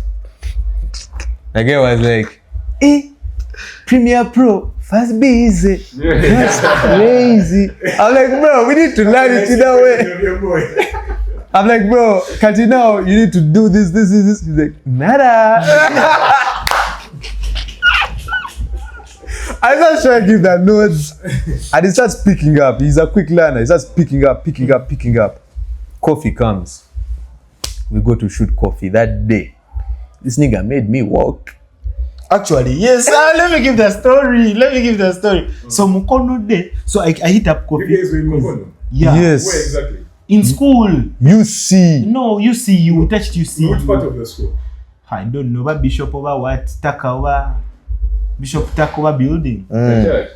The guy was like, Premiere Pro, fast busy. That's crazy. I'm like, bro, we need to learn it in that way. I'm like, bro, can't you now? You need to do this. He's like, nada. I start trying to give that notes, and he starts picking up. He's a quick learner. He starts picking up. Coffee comes. We go to shoot coffee that day. This nigga made me walk. Actually, yes. Let me give the story. So Mukono day. So I hit up coffee. You guys were in Mukono? Yeah. Yes. Where exactly? In school. You see. No, you see. You touched. You see. Which part of the school? I don't know. But Bishop over what? Bishop Takova building. The church?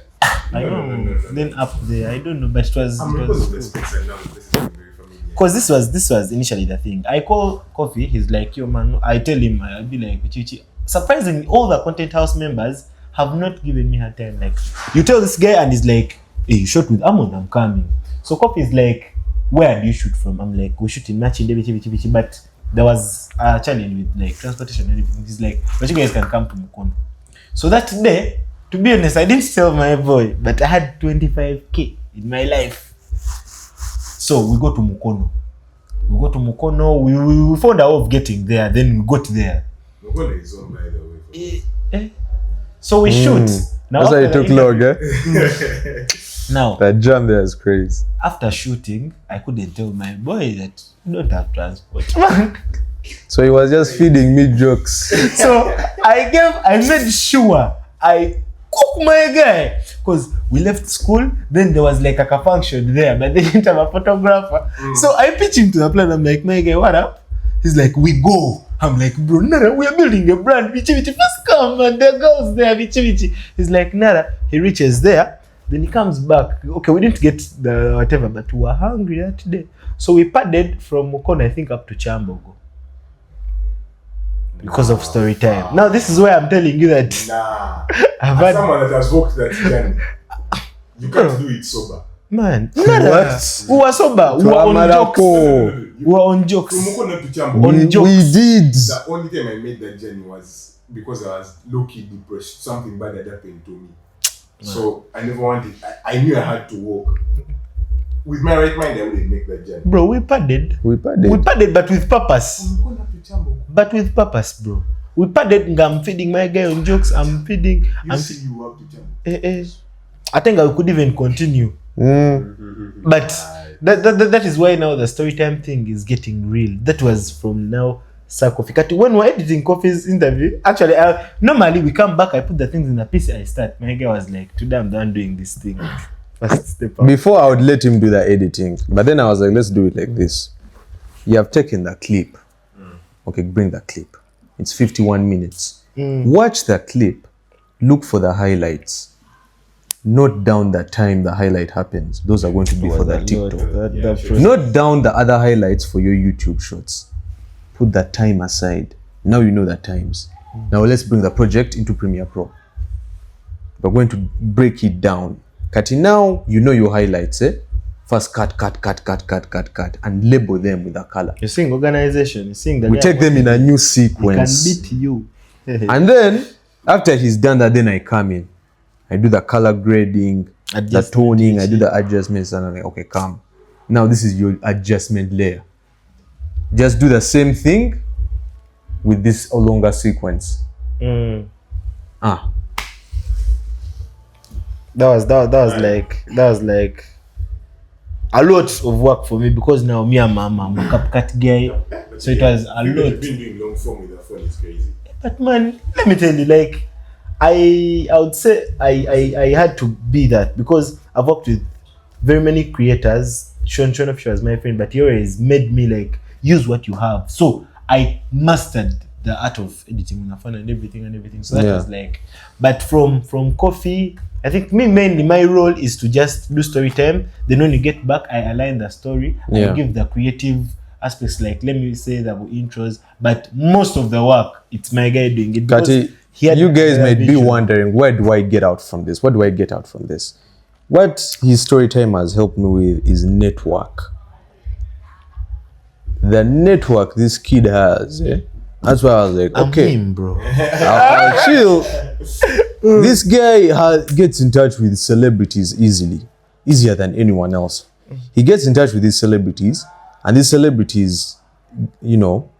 I don't know. Then up there, I don't know, but it was. I'm because of the space I know. This is very familiar. Because this was initially the thing. I call Coffee. He's like, yo man. I tell him, I'll be like, Chichi. Surprisingly, all the Content House members have not given me her time. Like, you tell this guy, and he's like, hey, you shot with Amon, I'm coming. So Coffee is like, where do you shoot from? I'm like, we shoot in Machi, but there was a challenge with like transportation and everything. He's like, but you guys can come to Mukono. So that day, to be honest, I didn't tell my boy, but I had 25K in my life. So we go to Mukono. We found out of getting there. Then we got there. Mukono is on, by the way. So we shoot. Now That's why it took long, eh? Now, That jam there is crazy. after shooting, I couldn't tell my boy that you don't have transport. So he was just feeding me jokes. So I made sure I cook my guy, because we left school, then there was like a function there, but they didn't have a photographer. So I pitched him to the plan. I'm like, my guy, what up? He's like, we go. I'm like, bro, Nara, we are building a brand. Vichi, first come, and the girls there, Vichi. He's like, Nara. He reaches there, then he comes back. Okay, we didn't get the whatever, but we were hungry that day. So we padded from Mukono, I think, up to Chambogo. Because of story time. Now this is where I'm telling you that Nah. I've As had, someone that has walked that journey, you can't do it sober. Man, What? we were sober. We were on jokes. We were on jokes. We did. The only time I made that journey was because I was low-key depressed. Something bad had happened to me. So I never wanted, I knew I had to walk. With my right mind, I wouldn't make that journey. Bro, we padded. We padded, but with purpose. But with purpose, bro. We padded. I'm feeding my guy on jokes. I'm feeding. You see you have to jump. I think I could even continue. But that is why now the story time thing is getting real. That was from now Sarcophicati. When we're editing Coffee's interview, actually, normally we come back, I put the things in a piece, I start. My guy was like, today I'm done doing this thing. First step out. Before I would let him do the editing, but then I was like, let's do it like this. You have taken the clip. Okay, bring the clip. It's 51 minutes. Watch the clip. Look for the highlights. Note down the time the highlight happens. Those are going to be for the TikTok. Note down the other highlights for your YouTube shorts. Put that time aside. Now you know the times. Now let's bring the project into Premiere Pro. We're going to break it down. Kati, now you know your highlights, First cut, and label them with a color. You're seeing organization. You're seeing that we take them in a new sequence. He can beat you. And then, after he's done that, then I come in. I do the color grading, the toning, I do the adjustments, and I'm like, okay, come. Now this is your adjustment layer. Just do the same thing with this longer sequence. That was like a lot of work for me, because now me and I'm a CapCut guy, so it was a lot. Been doing long form with a phone is crazy. But man, let me tell you, like I would say I had to be that, because I've worked with very many creators. Sean Official was my friend, but he always made me like use what you have. So I mastered the art of editing on a phone and everything. So that was like, but from Coffee, I think mainly my role is to just do story time. Then when you get back, I align the story. I give the creative aspects, like let me say the intros, but most of the work it's my guy doing it. Kati, you guys might be wondering, where do I get out from this? What do I get out from this? What his story time has helped me with is network. The network this kid has, that's why I was like, okay, him, bro. I'll chill. This guy gets in touch with celebrities easier than anyone else. He gets in touch with these celebrities, and these celebrities,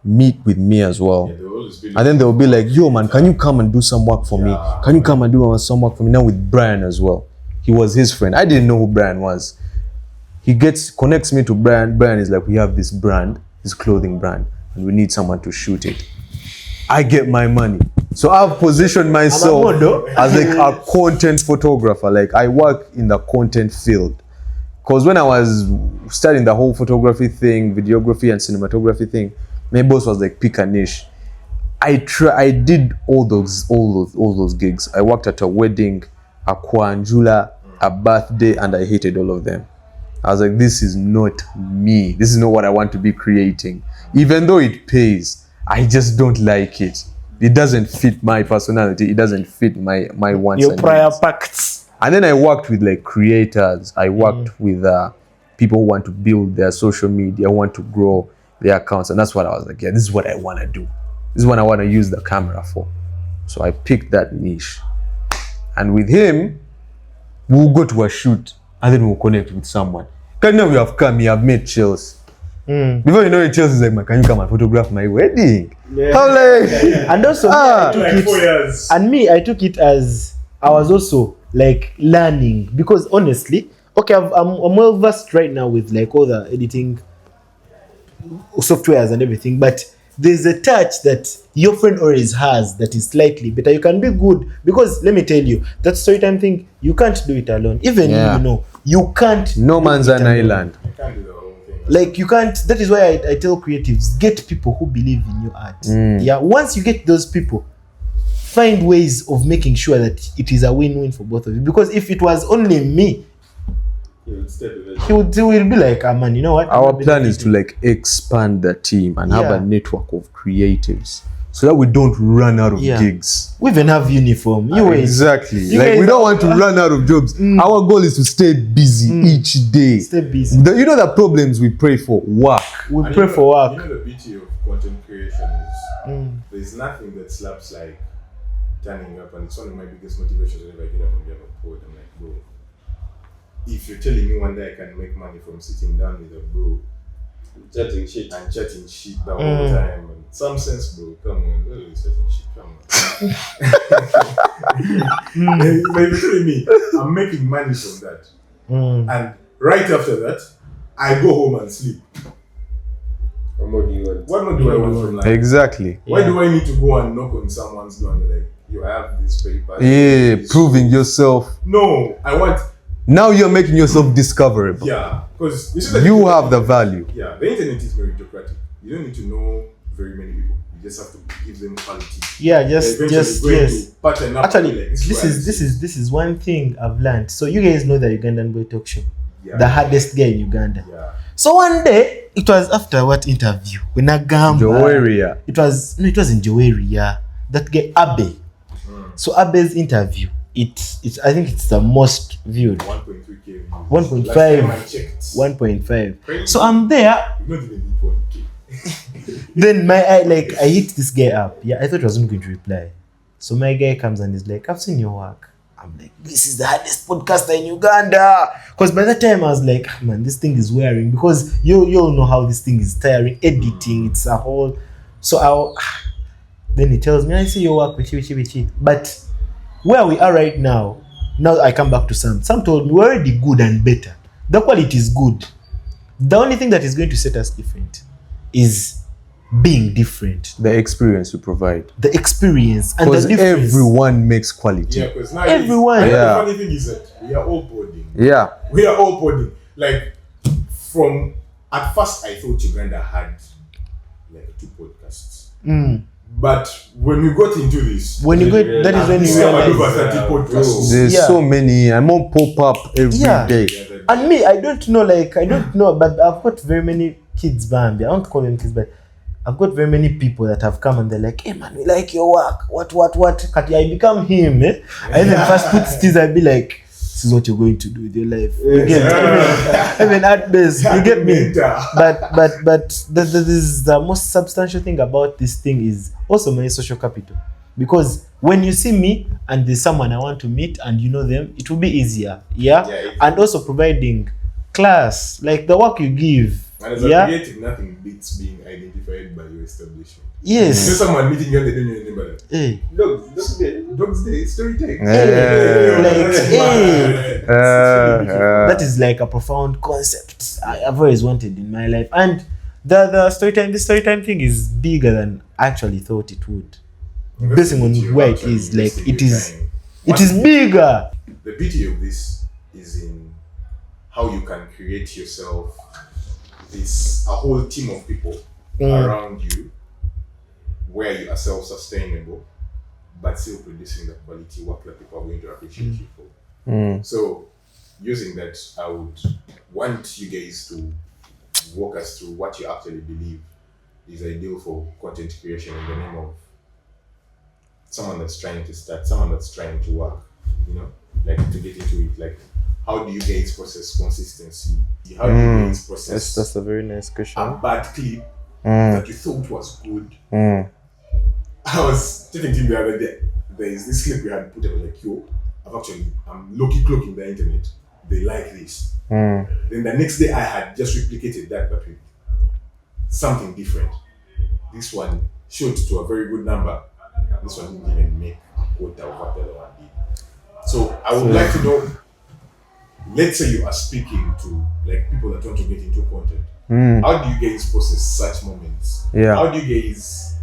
meet with me as well. And then they'll be like, yo man, can you come and do some work for me? Can you come and do some work for me? Now with Brian as well. He was his friend. I didn't know who Brian was. He connects me to Brian. Brian is like, we have this brand, this clothing brand, and we need someone to shoot it. I get my money. So I've positioned myself as like a content photographer. Like I work in the content field. Because when I was studying the whole photography thing, videography and cinematography thing, my boss was like, pick a niche. I did all those gigs. I worked at a wedding, a kwanjula, a birthday, and I hated all of them. I was like, this is not me. This is not what I want to be creating. Even though it pays, I just don't like it. It doesn't fit my personality. It doesn't fit my wants. Your prior pacts. And then I worked with like creators. I worked with people who want to build their social media, want to grow their accounts. And that's what I was like, this is what I want to do. This is what I want to use the camera for. So I picked that niche. And with him, we'll go to a shoot and then we'll connect with someone. Because now we have come, we have made chills. Before you know it, Chelsea is like, man, can you come and photograph my wedding? I'm like, and also I took it as I was also like learning, because honestly, okay, I'm well versed right now with like all the editing softwares and everything, but there's a touch that your friend always has that is slightly better. You can be good, because let me tell you, that storytime thing, you can't do it alone. Even you can't. No man's an island. I can't do the whole thing. Like you can't. That is why I tell creatives, get people who believe in your art. Yeah, once you get those people, find ways of making sure that it is a win-win for both of you. Because if it was only me, he will be like, man, you know what? Our plan is to like expand the team and have a network of creatives so that we don't run out of Yeah. gigs. We even have uniform. You wait. Exactly. You Like guys we don't want to run out of jobs. Our goal is to stay busy each day. Stay busy. You know the problems we pray for? Work. We And pray you know- for work. You know the beauty of content creation is there's nothing that slaps like turning up, and it's one of my biggest motivations whenever I get up and get a pod. I'm like, bro, if you're telling me one day I can make money from sitting down with a bro Chatting shit. and chatting shit the whole time, and some sense, bro, come on, what are you chatting shit? Come on. Like you're telling me I'm making money from that, and right after that, I go home and sleep. What more do you want? What more do I want from life? Exactly. Why do I need to go and knock on someone's door and be like, you have this paper? Yeah, this- proving yourself. No, I want, Now you're making yourself discoverable. yeah, because you see that You have the value. Yeah, the internet is meritocratic. You don't need to know very many people. You just have to give them quality. Yeah, They're eventually going yes. to pattern up Actually, like, this is one thing I've learned. So you guys know the Ugandan boy talk show, yeah, the hardest guy in Uganda. Yeah. So one day, it was after what interview? When I Joeria. it was in Joeri, yeah. That guy Abe. So Abe's interview, it's I think it's the most viewed. 1.3k views. 1.5. Last time I checked. 1.5. So I'm there. You've not even hit 1k. Then I hit this guy up. Yeah, I thought I wasn't going to reply. So my guy comes and is like, I've seen your work. I'm like, this is the hardest podcaster in Uganda. Because by that time I was like, man, this thing is wearing. Because you all know how this thing is tiring. Editing, it's a whole. So then he tells me, I see your work, wichi. But where we are right now I come back to Sam. Sam told me we're already good and better. The quality is good. The only thing that is going to set us different is being different. The experience you provide. The experience and the Because difference. everyone makes quality. Yeah, because now Everyone. The Yeah. funny thing is that we are all boarding. Yeah. We are all boarding. Like, at first I thought Uganda had like 2 podcasts. But when we got into this, When you go, that is when this you year we're realize. over 30 podcasts. There's Yeah. so many. I'm on pop-up every day. Yeah. And me, I don't know, but I've got very many kids, Bambi. I don't call them kids, but I've got very many people that have come and they're like, hey man, we like your work. What? I become him, eh? I even first put stills, I'd be like, this is what you're going to do with your life. You get me? Even at best, you get me? But this is the most substantial thing about this thing is also my social capital. Because when you see me and there's someone I want to meet and you know them, it will be easier. Yeah? And also providing class, like the work you give. And as a creative, nothing beats being identified by your establishment. Yes. So someone meeting you and they don't know your name, but Hey. Dog's Day, story time. That is like a profound concept I've always wanted in my life. And the story time thing is bigger than I actually thought it would. Based on where it is, like it is bigger. The beauty of this is in how you can create yourself a whole team of people around you where you are self-sustainable but still producing the quality work that people are going to appreciate you for. So using that, I would want you guys to walk us through what you actually believe is ideal for content creation in the name of someone that's trying to start, someone that's trying to work, like to get into it. Like, how do you guys process consistency? How do you guys process That's a very nice question. a bad clip that you thought was good? I was telling him the other day, there is this clip we had put up, like, yo, I'm low-key cloaking the internet. They like this. Then the next day I had just replicated that, but with something different. This one showed to a very good number. This one didn't even make a quota of what the other one did. So I would like to know, let's say you are speaking to like people that want to get into content. How do you guys process such moments? Yeah. How do you guys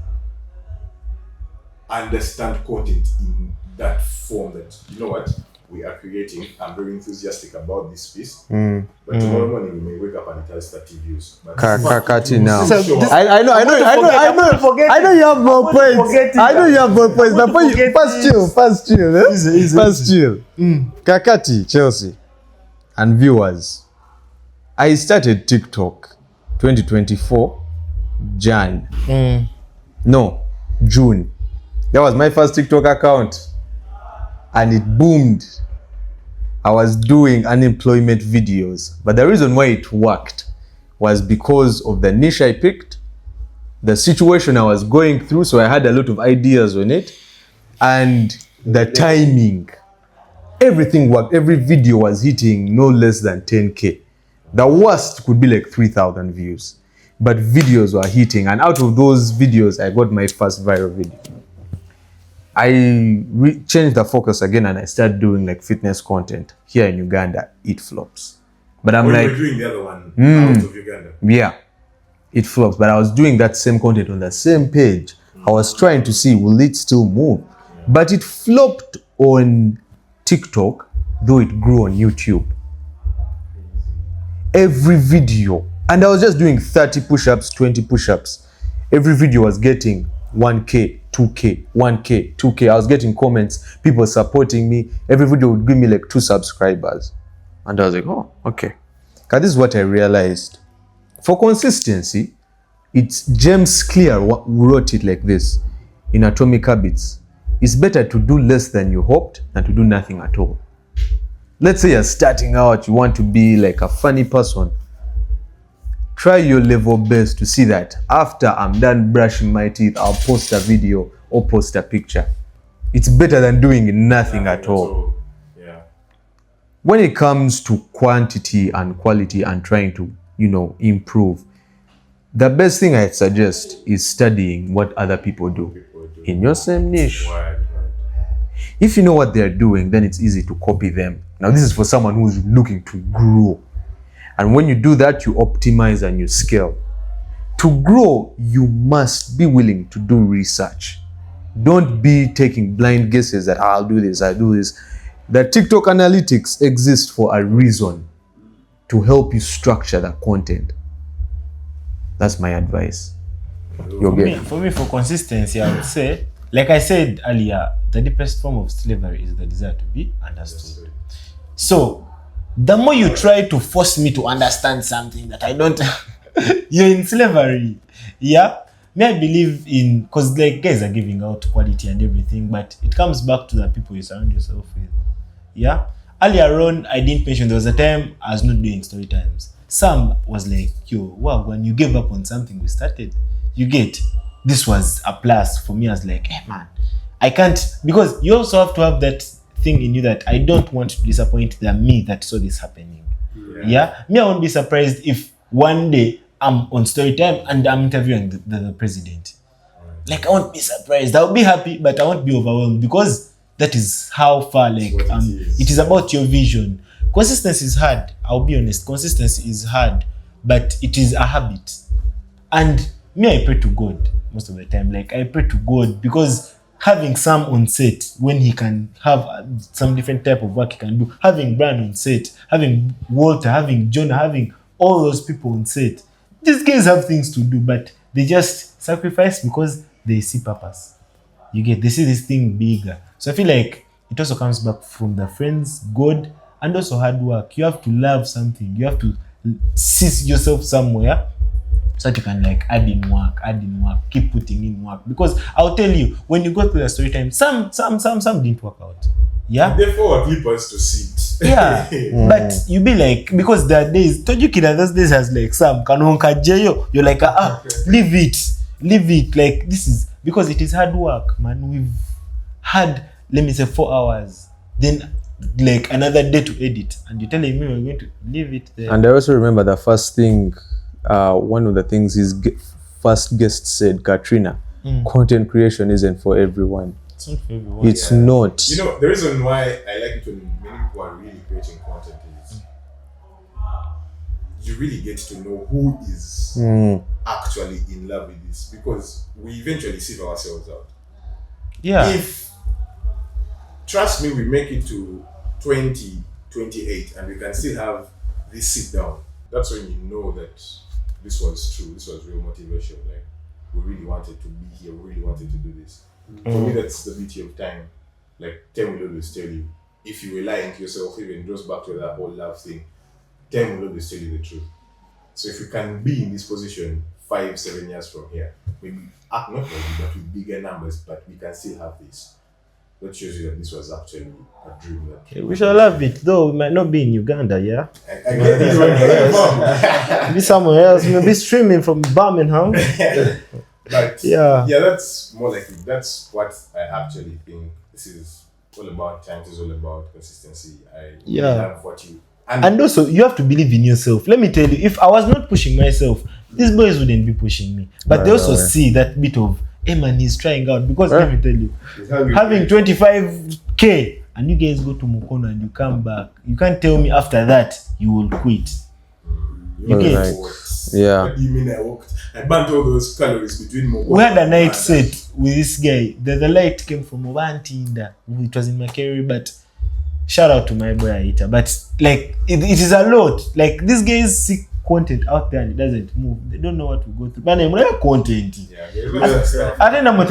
understand content in that form that, you know what, we are creating? I'm very enthusiastic about this piece. But tomorrow morning we may wake up and it has 30 views. But Kakati now. So this- I know you have more points. I know you have more points. But first chill. Easy. First chill. Kakati, Chelsea, and viewers. I started TikTok 2024 Jan. No, June. That was my first TikTok account. And it boomed. I was doing unemployment videos. But the reason why it worked was because of the niche I picked, the situation I was going through, so I had a lot of ideas on it, and the timing. Everything worked. Every video was hitting no less than 10K. The worst could be like 3,000 views. But videos were hitting, and out of those videos, I got my first viral video. I changed the focus again, and I started doing like fitness content here in Uganda. It flops. But I'm like, we're doing the other one out of Uganda. Yeah, it flops. But I was doing that same content on the same page. I was trying to see, will it still move? But it flopped on TikTok, though it grew on YouTube. Every video, and I was just doing 30 push-ups, 20 push-ups. Every video was getting 1K, 2K, 1K, 2K. I was getting comments, people supporting me. Every video would give me like 2 subscribers. And I was like, oh, okay. Because this is what I realized. For consistency, it's James Clear who wrote it like this in Atomic Habits. It's better to do less than you hoped than to do nothing at all. Let's say you're starting out, you want to be like a funny person. Try your level best to see that after I'm done brushing my teeth, I'll post a video or post a picture. It's better than doing nothing at all. Yeah. When it comes to quantity and quality and trying to, improve, the best thing I'd suggest is studying what other people do in your same niche. Right. If you know what they're doing, then it's easy to copy them. Now, this is for someone who's looking to grow. And when you do that, you optimize and you scale. To grow, you must be willing to do research. Don't be taking blind guesses that I'll do this, I'll do this. The TikTok analytics exist for a reason, to help you structure the content. That's my advice. For me, for consistency, I would say, like I said earlier, the deepest form of slavery is the desire to be understood. So, the more you try to force me to understand something that I don't, you're in slavery. Yeah? Me, I believe in, because like guys are giving out quality and everything, but it comes back to the people you surround yourself with. Yeah? Earlier on, I didn't mention, there was a time I was not doing story times. Sam was like, yo, wow, when you gave up on something we started, you get, this was a plus for me. I was like, hey man, I can't, because you also have to have that thing in you that I don't want to disappoint the me that saw this happening. Yeah? Me, I won't be surprised if one day I'm on story time and I'm interviewing the president. Like, I won't be surprised. I'll be happy, but I won't be overwhelmed, because that is how far, like, it is about your vision. Consistency is hard. I'll be honest. Consistency is hard, but it is a habit. And me, I pray to God most of the time. Like, I pray to God, because having Sam on set when he can have some different type of work he can do, having Brian on set, having Walter, having Jonah, having all those people on set. These guys have things to do, but they just sacrifice because they see purpose. They see this thing bigger. So I feel like it also comes back from the friends, God, and also hard work. You have to love something. You have to see yourself somewhere, so that you can like add in work, keep putting in work. Because I'll tell you, when you go through the story time, some didn't work out. Yeah. Therefore, clippers to sit. Yeah. But you be like, because there are days, told you kid, those days has like some kanonka jayo. You're like, leave it. Like, this is because it is hard work, man. We've had, let me say, 4 hours. Then like another day to edit, and you're telling me we're going to leave it there. And I also remember the first thing, one of the things his first guest said, Katrina, content creation isn't for everyone. It's not for everyone. It's not. You know, the reason why I like it when many people are really creating content is you really get to know who is actually in love with this, because we eventually sieve ourselves out. Yeah. If, trust me, we make it to 2028 and we can still have this sit down, that's when you know that this was true, this was real motivation. Like, we really wanted to be here, we really wanted to do this. For me, that's the beauty of time. Like, time will always tell you. If you were lying to yourself, even goes back to that whole love thing, time will always tell you the truth. So if you can be in this position 5-7 years from here, maybe not maybe, but with bigger numbers, but we can still have this. That shows you that this was actually a dream. That We shall have it, though we might not be in Uganda, yeah? I get this one. Be somewhere else, maybe streaming from Birmingham. But Yeah. that's more like it. That's what I actually think. This is all about time. This is all about consistency. I Yeah. love what you And also, you have to believe in yourself. Let me tell you, if I was not pushing myself, these boys wouldn't be pushing me. But they also see that bit of, hey man, he's trying out. Because let me tell you, having 25k and you guys go to Mukono and you come back, you can't tell me after that you will quit. You get Right. What? Yeah. What do you mean I walked? I burnt all those calories between Mokono. We had a night and- set with this guy. The light came from Ovantinda. It was in Makere, but shout out to my boy Aita. But like it is a lot. Like these guys see content out there and it doesn't move. They don't know what to go through. Man, I'm not content. Yeah, there's lots of stuff. I don't know what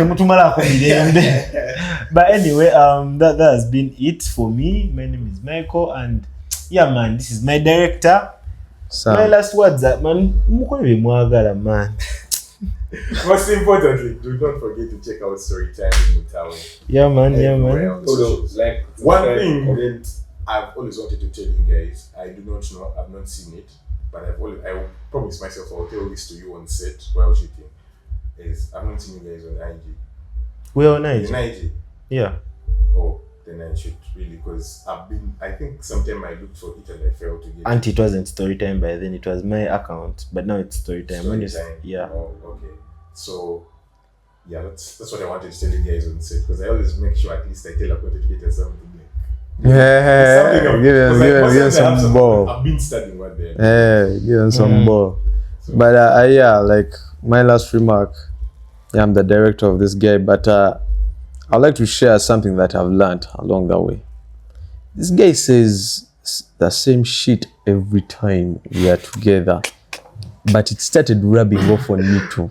but anyway, that has been it for me. My name is Michael, and yeah, man, this is my director. My Sam. last words, that man, man. Most importantly, do not forget to check out Storytime with Mutaawe. Yeah, man, yeah, Everywhere man. on Follow, socials. like, One subscribe, thing comment. that I've always wanted to tell you guys, I do not know, I've not seen it, but I will promise myself I'll tell this to you on set while shooting. Is I've not seen you guys on IG. We're on In night. IG. Yeah. Oh, then I should really, because I think sometime I looked for it and I failed to get And it wasn't Storytime by then, it was my account, but now it's Storytime. When you Storytime. yeah. Oh, okay. So, yeah, that's what I wanted to tell you guys on set, because I always make sure at least I tell a content creator something. Yeah. Something Give him some ball. I've been studying what they're Yeah, give him some ball. So- But yeah, like my last remark, yeah, I'm the director of this guy, but I'd like to share something that I've learned along the way. This guy says the same shit every time we are together, but it started rubbing off on me too.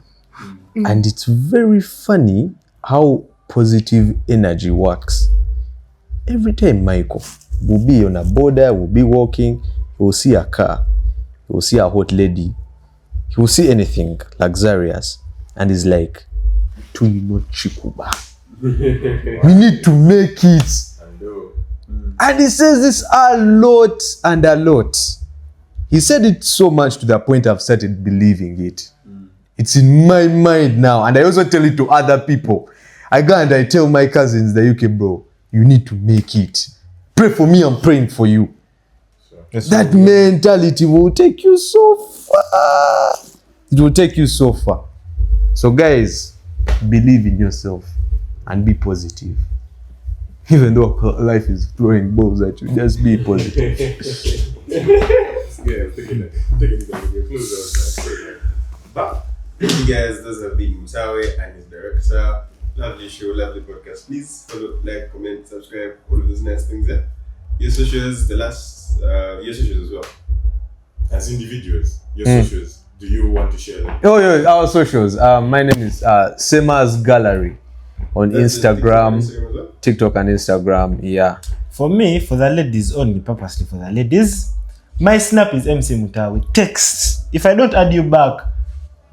And it's very funny how positive energy works. Every time Michael will be on a border, will be walking, he will see a car, he will see a hot lady, he will see anything luxurious, and he's like, "Tulino chikuba. We need to make it." And he says this a lot and a lot. He said it so much to the point I've started believing it. It's in my mind now, and I also tell it to other people. I go and I tell my cousins, the UK, bro, you need to make it. Pray for me, I'm praying for you. That mentality will take you so far. It will take you so far. So guys, believe in yourself and be positive. Even though life is throwing balls at you, just be positive. Yeah, take it close out. But thank you guys, those have been Mutaawe and his director. Lovely show, lovely podcast. Please follow, like, comment, subscribe, all of those nice things there. Your socials, your socials as well. As individuals, your socials, do you want to share them? Oh yeah, our socials. My name is Semas Gallery on That's Instagram, as well. TikTok and Instagram. Yeah. For me, for the ladies only, purposely for the ladies, my snap is MC Mutaawe. Text. If I don't add you back,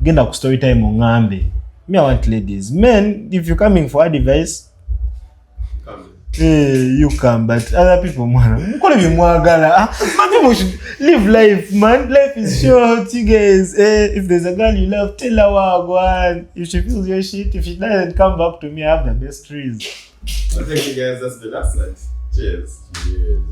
genda ku Storytime ongambe. Me, I want ladies. Men, if you're coming for advice, you come, but other people, man, people should live life, man. Life is short, you guys. If there's a girl you love, tell her go on. If she feels your shit, if she doesn't come back to me, I have the best trees. Thank you guys, that's the last night. Cheers. Yes.